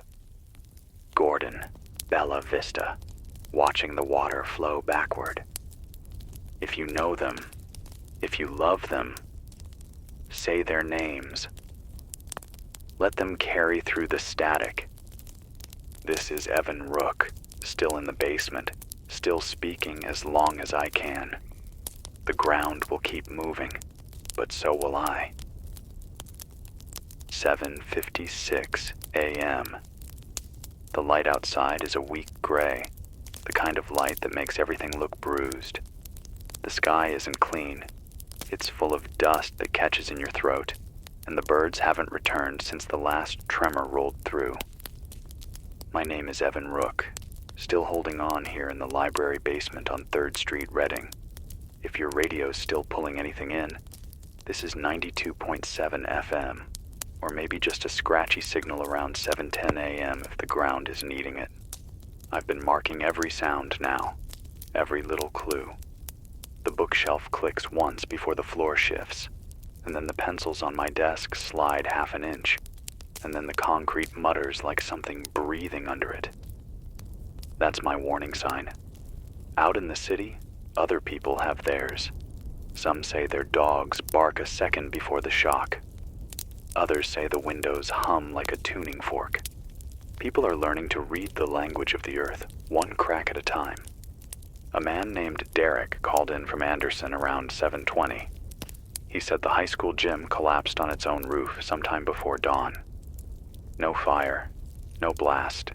Gordon, Bella Vista, watching the water flow backward. If you know them, if you love them, say their names. Let them carry through the static. This is Evan Rook, still in the basement, still speaking as long as I can. The ground will keep moving, but so will I. 7:56 a.m. The light outside is a weak gray, the kind of light that makes everything look bruised. The sky isn't clean. It's full of dust that catches in your throat, and the birds haven't returned since the last tremor rolled through. My name is Evan Rook, still holding on here in the library basement on 3rd Street, Reading. If your radio's still pulling anything in, this is 92.7 FM, or maybe just a scratchy signal around 7:10 a.m. if the ground isn't eating it. I've been marking every sound now, every little clue. The bookshelf clicks once before the floor shifts, and then the pencils on my desk slide half an inch, and then the concrete mutters like something breathing under it. That's my warning sign. Out in the city, other people have theirs. Some say their dogs bark a second before the shock. Others say the windows hum like a tuning fork. People are learning to read the language of the earth, one crack at a time. A man named Derek called in from Anderson around 7:20. He said the high school gym collapsed on its own roof sometime before dawn. No fire, no blast,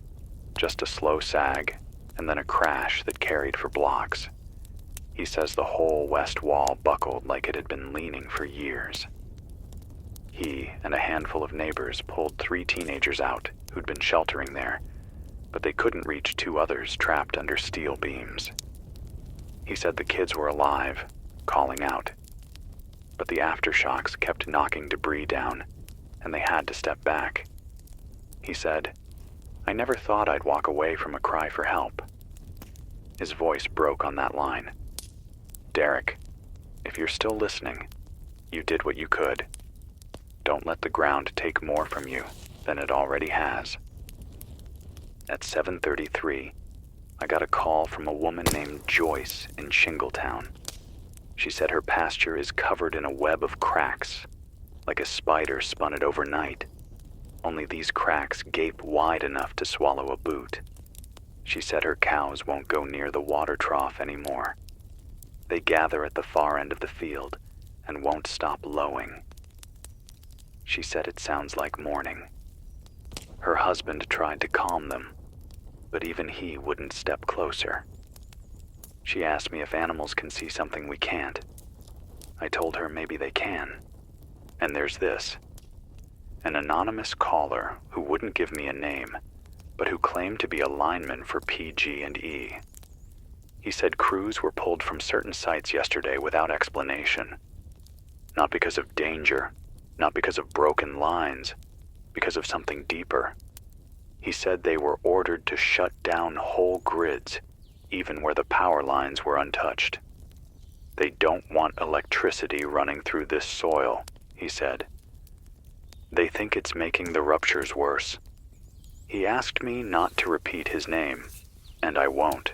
just a slow sag, and then a crash that carried for blocks. He says the whole west wall buckled like it had been leaning for years. He and a handful of neighbors pulled 3 teenagers out who'd been sheltering there, but they couldn't reach 2 others trapped under steel beams. He said the kids were alive, calling out, but the aftershocks kept knocking debris down, and they had to step back. He said, "I never thought I'd walk away from a cry for help." His voice broke on that line. Derek, if you're still listening, you did what you could. Don't let the ground take more from you than it already has. At 7:33, I got a call from a woman named Joyce in Shingletown. She said her pasture is covered in a web of cracks, like a spider spun it overnight. Only these cracks gape wide enough to swallow a boot. She said her cows won't go near the water trough anymore. They gather at the far end of the field and won't stop lowing. She said it sounds like mourning. Her husband tried to calm them, but even he wouldn't step closer. She asked me if animals can see something we can't. I told her maybe they can. And there's this. An anonymous caller who wouldn't give me a name, but who claimed to be a lineman for PG&E. He said crews were pulled from certain sites yesterday without explanation. Not because of danger, not because of broken lines, because of something deeper. He said they were ordered to shut down whole grids, even where the power lines were untouched. They don't want electricity running through this soil, he said. They think it's making the ruptures worse. He asked me not to repeat his name, and I won't,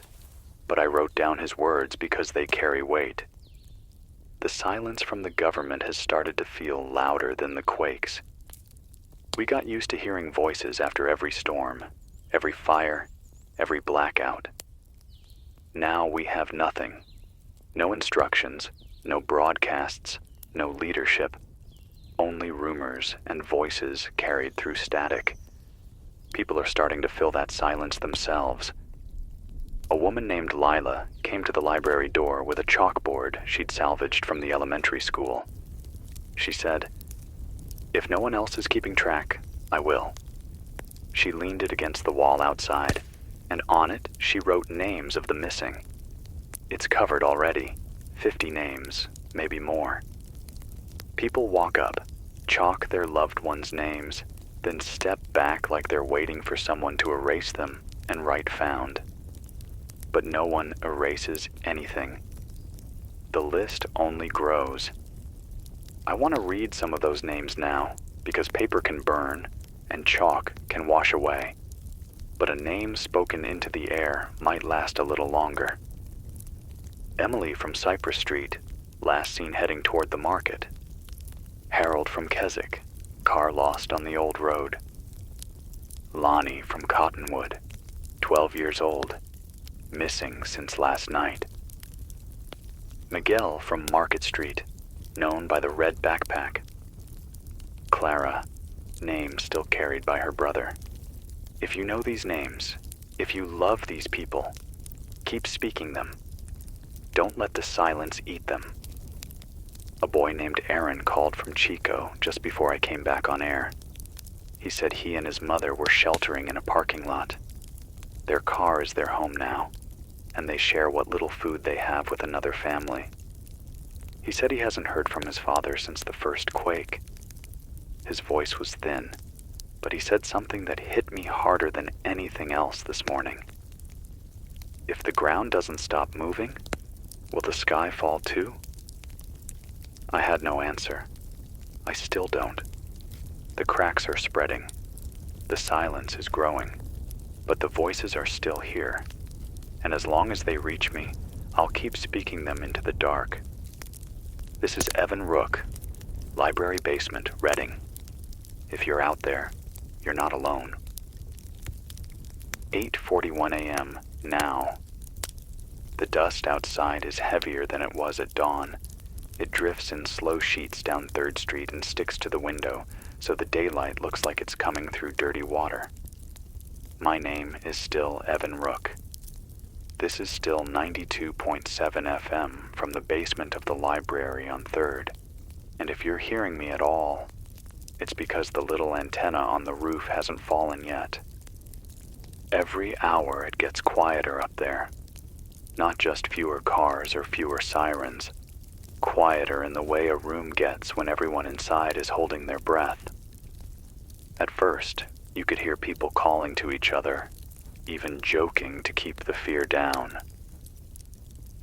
but I wrote down his words because they carry weight. The silence from the government has started to feel louder than the quakes. We got used to hearing voices after every storm, every fire, every blackout. Now we have nothing. No instructions, no broadcasts, no leadership. Only rumors and voices carried through static. People are starting to fill that silence themselves. A woman named Lila came to the library door with a chalkboard she'd salvaged from the elementary school. She said, "If no one else is keeping track, I will." She leaned it against the wall outside, and on it she wrote names of the missing. It's covered already, 50 names, maybe more. People walk up, chalk their loved ones' names, then step back like they're waiting for someone to erase them and write found. But no one erases anything. The list only grows. I want to read some of those names now, because paper can burn and chalk can wash away. But a name spoken into the air might last a little longer. Emily from Cypress Street, last seen heading toward the market. Harold from Keswick, car lost on the old road. Lonnie from Cottonwood, 12 years old, missing since last night. Miguel from Market Street, known by the red backpack. Clara, name still carried by her brother. If you know these names, if you love these people, keep speaking them. Don't let the silence eat them. A boy named Aaron called from Chico just before I came back on air. He said he and his mother were sheltering in a parking lot. Their car is their home now, and they share what little food they have with another family. He said he hasn't heard from his father since the first quake. His voice was thin, but he said something that hit me harder than anything else this morning. If the ground doesn't stop moving, will the sky fall too? I had no answer. I still don't. The cracks are spreading. The silence is growing. But the voices are still here. And as long as they reach me, I'll keep speaking them into the dark. This is Evan Rook, Library Basement, Reading. If you're out there, you're not alone. 8:41 a.m. now. The dust outside is heavier than it was at dawn. It drifts in slow sheets down 3rd Street and sticks to the window, so the daylight looks like it's coming through dirty water. My name is still Evan Rook. This is still 92.7 FM from the basement of the library on 3rd. And if you're hearing me at all, it's because the little antenna on the roof hasn't fallen yet. Every hour it gets quieter up there. Not just fewer cars or fewer sirens. Quieter in the way a room gets when everyone inside is holding their breath. At first, you could hear people calling to each other, even joking to keep the fear down.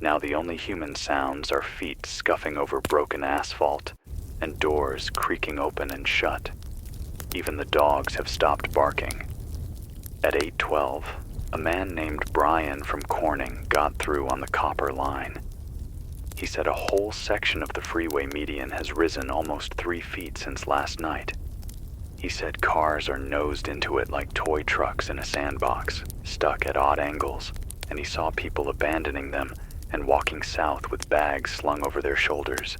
Now the only human sounds are feet scuffing over broken asphalt and doors creaking open and shut. Even the dogs have stopped barking. At 8:12, a man named Brian from Corning got through on the copper line. He said a whole section of the freeway median has risen almost 3 feet since last night. He said cars are nosed into it like toy trucks in a sandbox, stuck at odd angles, and he saw people abandoning them and walking south with bags slung over their shoulders.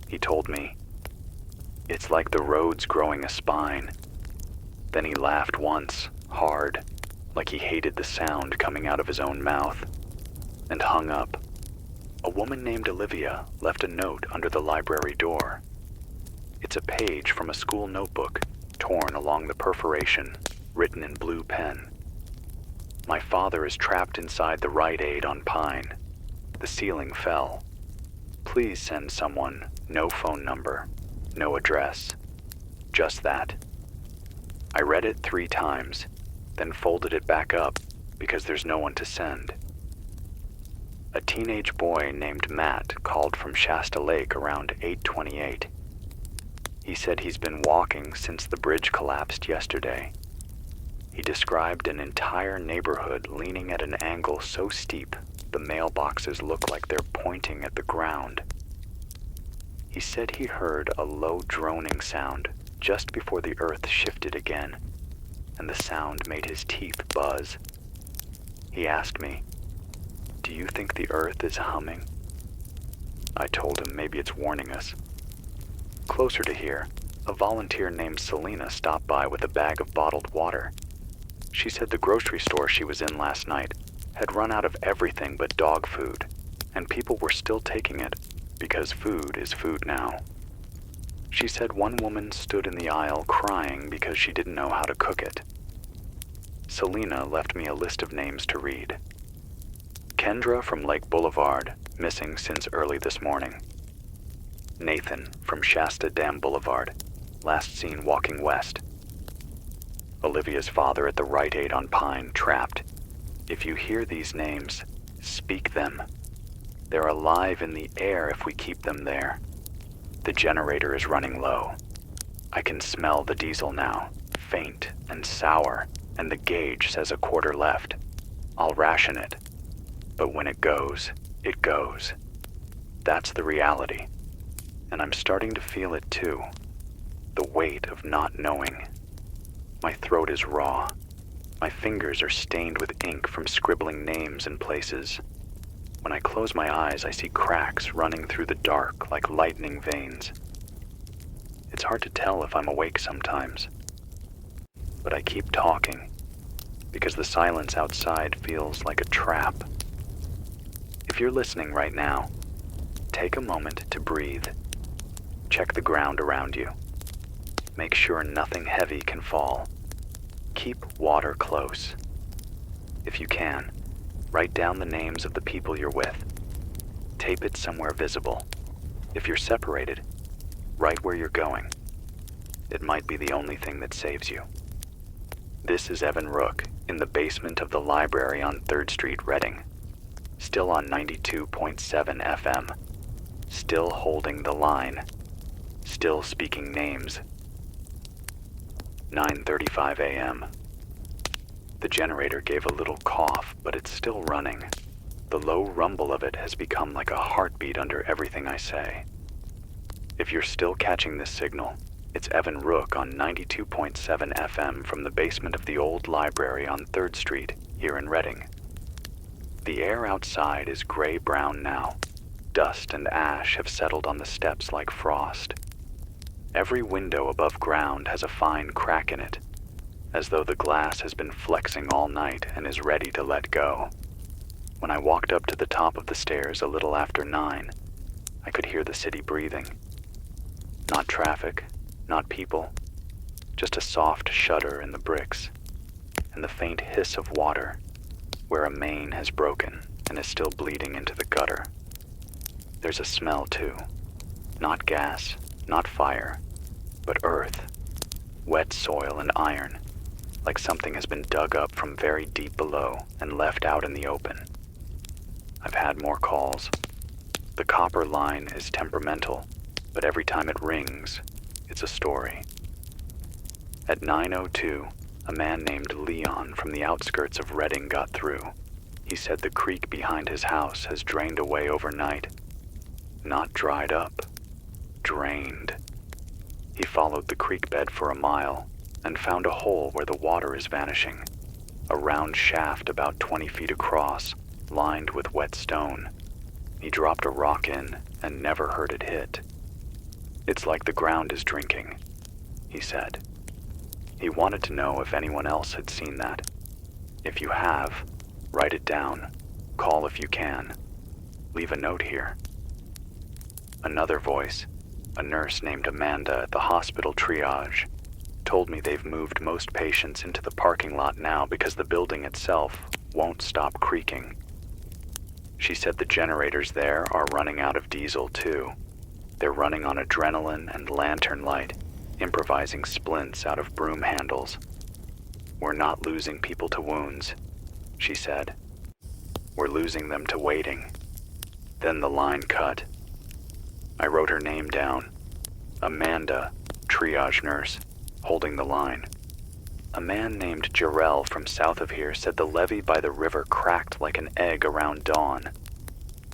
He told me, "It's like the road's growing a spine." Then he laughed once, hard, like he hated the sound coming out of his own mouth, and hung up. A woman named Olivia left a note under the library door. It's a page from a school notebook, torn along the perforation, written in blue pen. "My father is trapped inside the Rite Aid on Pine. The ceiling fell. Please send someone, no phone number, no address. Just that." I read it 3 times, then folded it back up because there's no one to send. A teenage boy named Matt called from Shasta Lake around 8:28. He said he's been walking since the bridge collapsed yesterday. He described an entire neighborhood leaning at an angle so steep the mailboxes look like they're pointing at the ground. He said he heard a low droning sound just before the earth shifted again, and the sound made his teeth buzz. He asked me, "Do you think the earth is humming?" I told him maybe it's warning us. Closer to here, a volunteer named Selena stopped by with a bag of bottled water. She said the grocery store she was in last night had run out of everything but dog food, and people were still taking it because food is food now. She said one woman stood in the aisle crying because she didn't know how to cook it. Selena left me a list of names to read. Kendra from Lake Boulevard, missing since early this morning. Nathan from Shasta Dam Boulevard, last seen walking west. Olivia's father at the Rite Aid on Pine, trapped. If you hear these names, speak them. They're alive in the air if we keep them there. The generator is running low. I can smell the diesel now, faint and sour, and the gauge says a quarter left. I'll ration it. But when it goes, it goes. That's the reality. And I'm starting to feel it too. The weight of not knowing. My throat is raw. My fingers are stained with ink from scribbling names in places. When I close my eyes, I see cracks running through the dark like lightning veins. It's hard to tell if I'm awake sometimes. But I keep talking, because the silence outside feels like a trap. If you're listening right now, take a moment to breathe. Check the ground around you. Make sure nothing heavy can fall. Keep water close. If you can, write down the names of the people you're with. Tape it somewhere visible. If you're separated, write where you're going. It might be the only thing that saves you. This is Evan Rook in the basement of the library on 3rd Street, Reading. Still on 92.7 FM. Still holding the line. Still speaking names. 9:35 a.m. The generator gave a little cough, but it's still running. The low rumble of it has become like a heartbeat under everything I say. If you're still catching this signal, it's Evan Rook on 92.7 FM from the basement of the old library on 3rd Street, here in Reading. The air outside is gray-brown now. Dust and ash have settled on the steps like frost. Every window above ground has a fine crack in it, as though the glass has been flexing all night and is ready to let go. When I walked up to the top of the stairs a little after 9, I could hear the city breathing. Not traffic, not people, just a soft shudder in the bricks, and the faint hiss of water, where a main has broken and is still bleeding into the gutter. There's a smell too, not gas, not fire, but earth, wet soil and iron, like something has been dug up from very deep below and left out in the open. I've had more calls. The copper line is temperamental, but every time it rings, it's a story. At 9:02, a man named Leon from the outskirts of Reading got through. He said the creek behind his house has drained away overnight. Not dried up, drained. He followed the creek bed for a mile and found a hole where the water is vanishing, a round shaft about 20 feet across, lined with wet stone. He dropped a rock in and never heard it hit. It's like the ground is drinking, he said. He wanted to know if anyone else had seen that. If you have, write it down. Call if you can. Leave a note here. Another voice, a nurse named Amanda at the hospital triage, told me they've moved most patients into the parking lot now because the building itself won't stop creaking. She said the generators there are running out of diesel too. They're running on adrenaline and lantern light, improvising splints out of broom handles. We're not losing people to wounds, she said. We're losing them to waiting, Then the line cut. I wrote her name down. Amanda, triage nurse, holding the line. A man named Jarrell from south of here said the levee by the river cracked like an egg around dawn.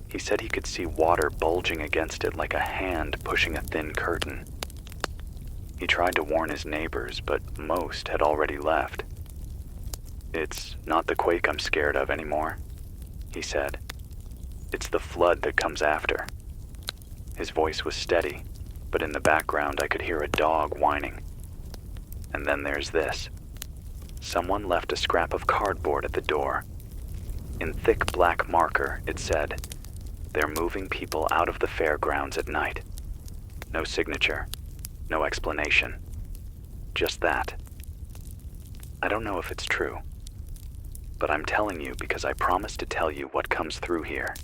He said he could see water bulging against it like a hand pushing a thin curtain. He tried to warn his neighbors, but most had already left. "It's not the quake I'm scared of anymore," he said. "It's the flood that comes after." His voice was steady, but in the background I could hear a dog whining. And then there's this. Someone left a scrap of cardboard at the door. In thick black marker, it said, "They're moving people out of the fairgrounds at night." No signature, no explanation. Just that. I don't know if it's true, but I'm telling you because I promised to tell you what comes through here,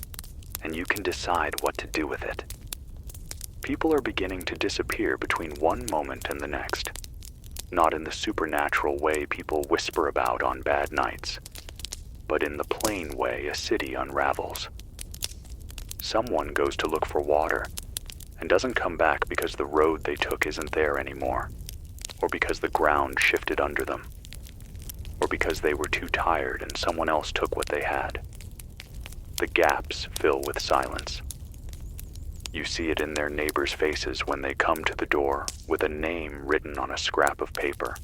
and you can decide what to do with it. People are beginning to disappear between one moment and the next. Not in the supernatural way people whisper about on bad nights, but in the plain way a city unravels. Someone goes to look for water and doesn't come back because the road they took isn't there anymore, or because the ground shifted under them, or because they were too tired and someone else took what they had. The gaps fill with silence. You see it in their neighbors' faces when they come to the door with a name written on a scrap of paper.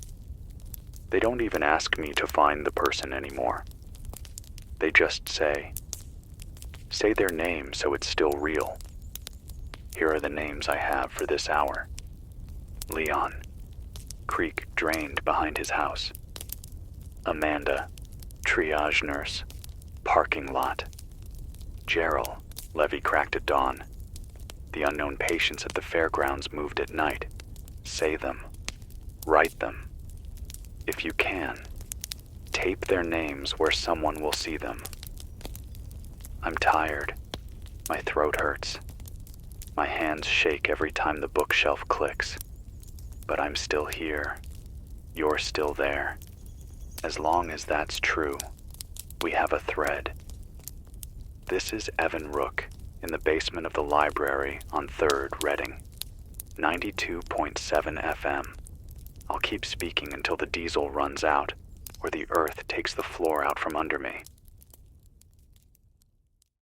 They don't even ask me to find the person anymore. They just say their name so it's still real. Here are the names I have for this hour. Leon, creek drained behind his house. Amanda, triage nurse, parking lot. Gerald, levee cracked at dawn. The unknown patients at the fairgrounds moved at night. Say them. Write them. If you can, tape their names where someone will see them. I'm tired. My throat hurts. My hands shake every time the bookshelf clicks. But I'm still here. You're still there. As long as that's true, we have a thread. This is Evan Rook in the basement of the library on 3rd Reading. 92.7 FM. I'll keep speaking until the diesel runs out or the earth takes the floor out from under me.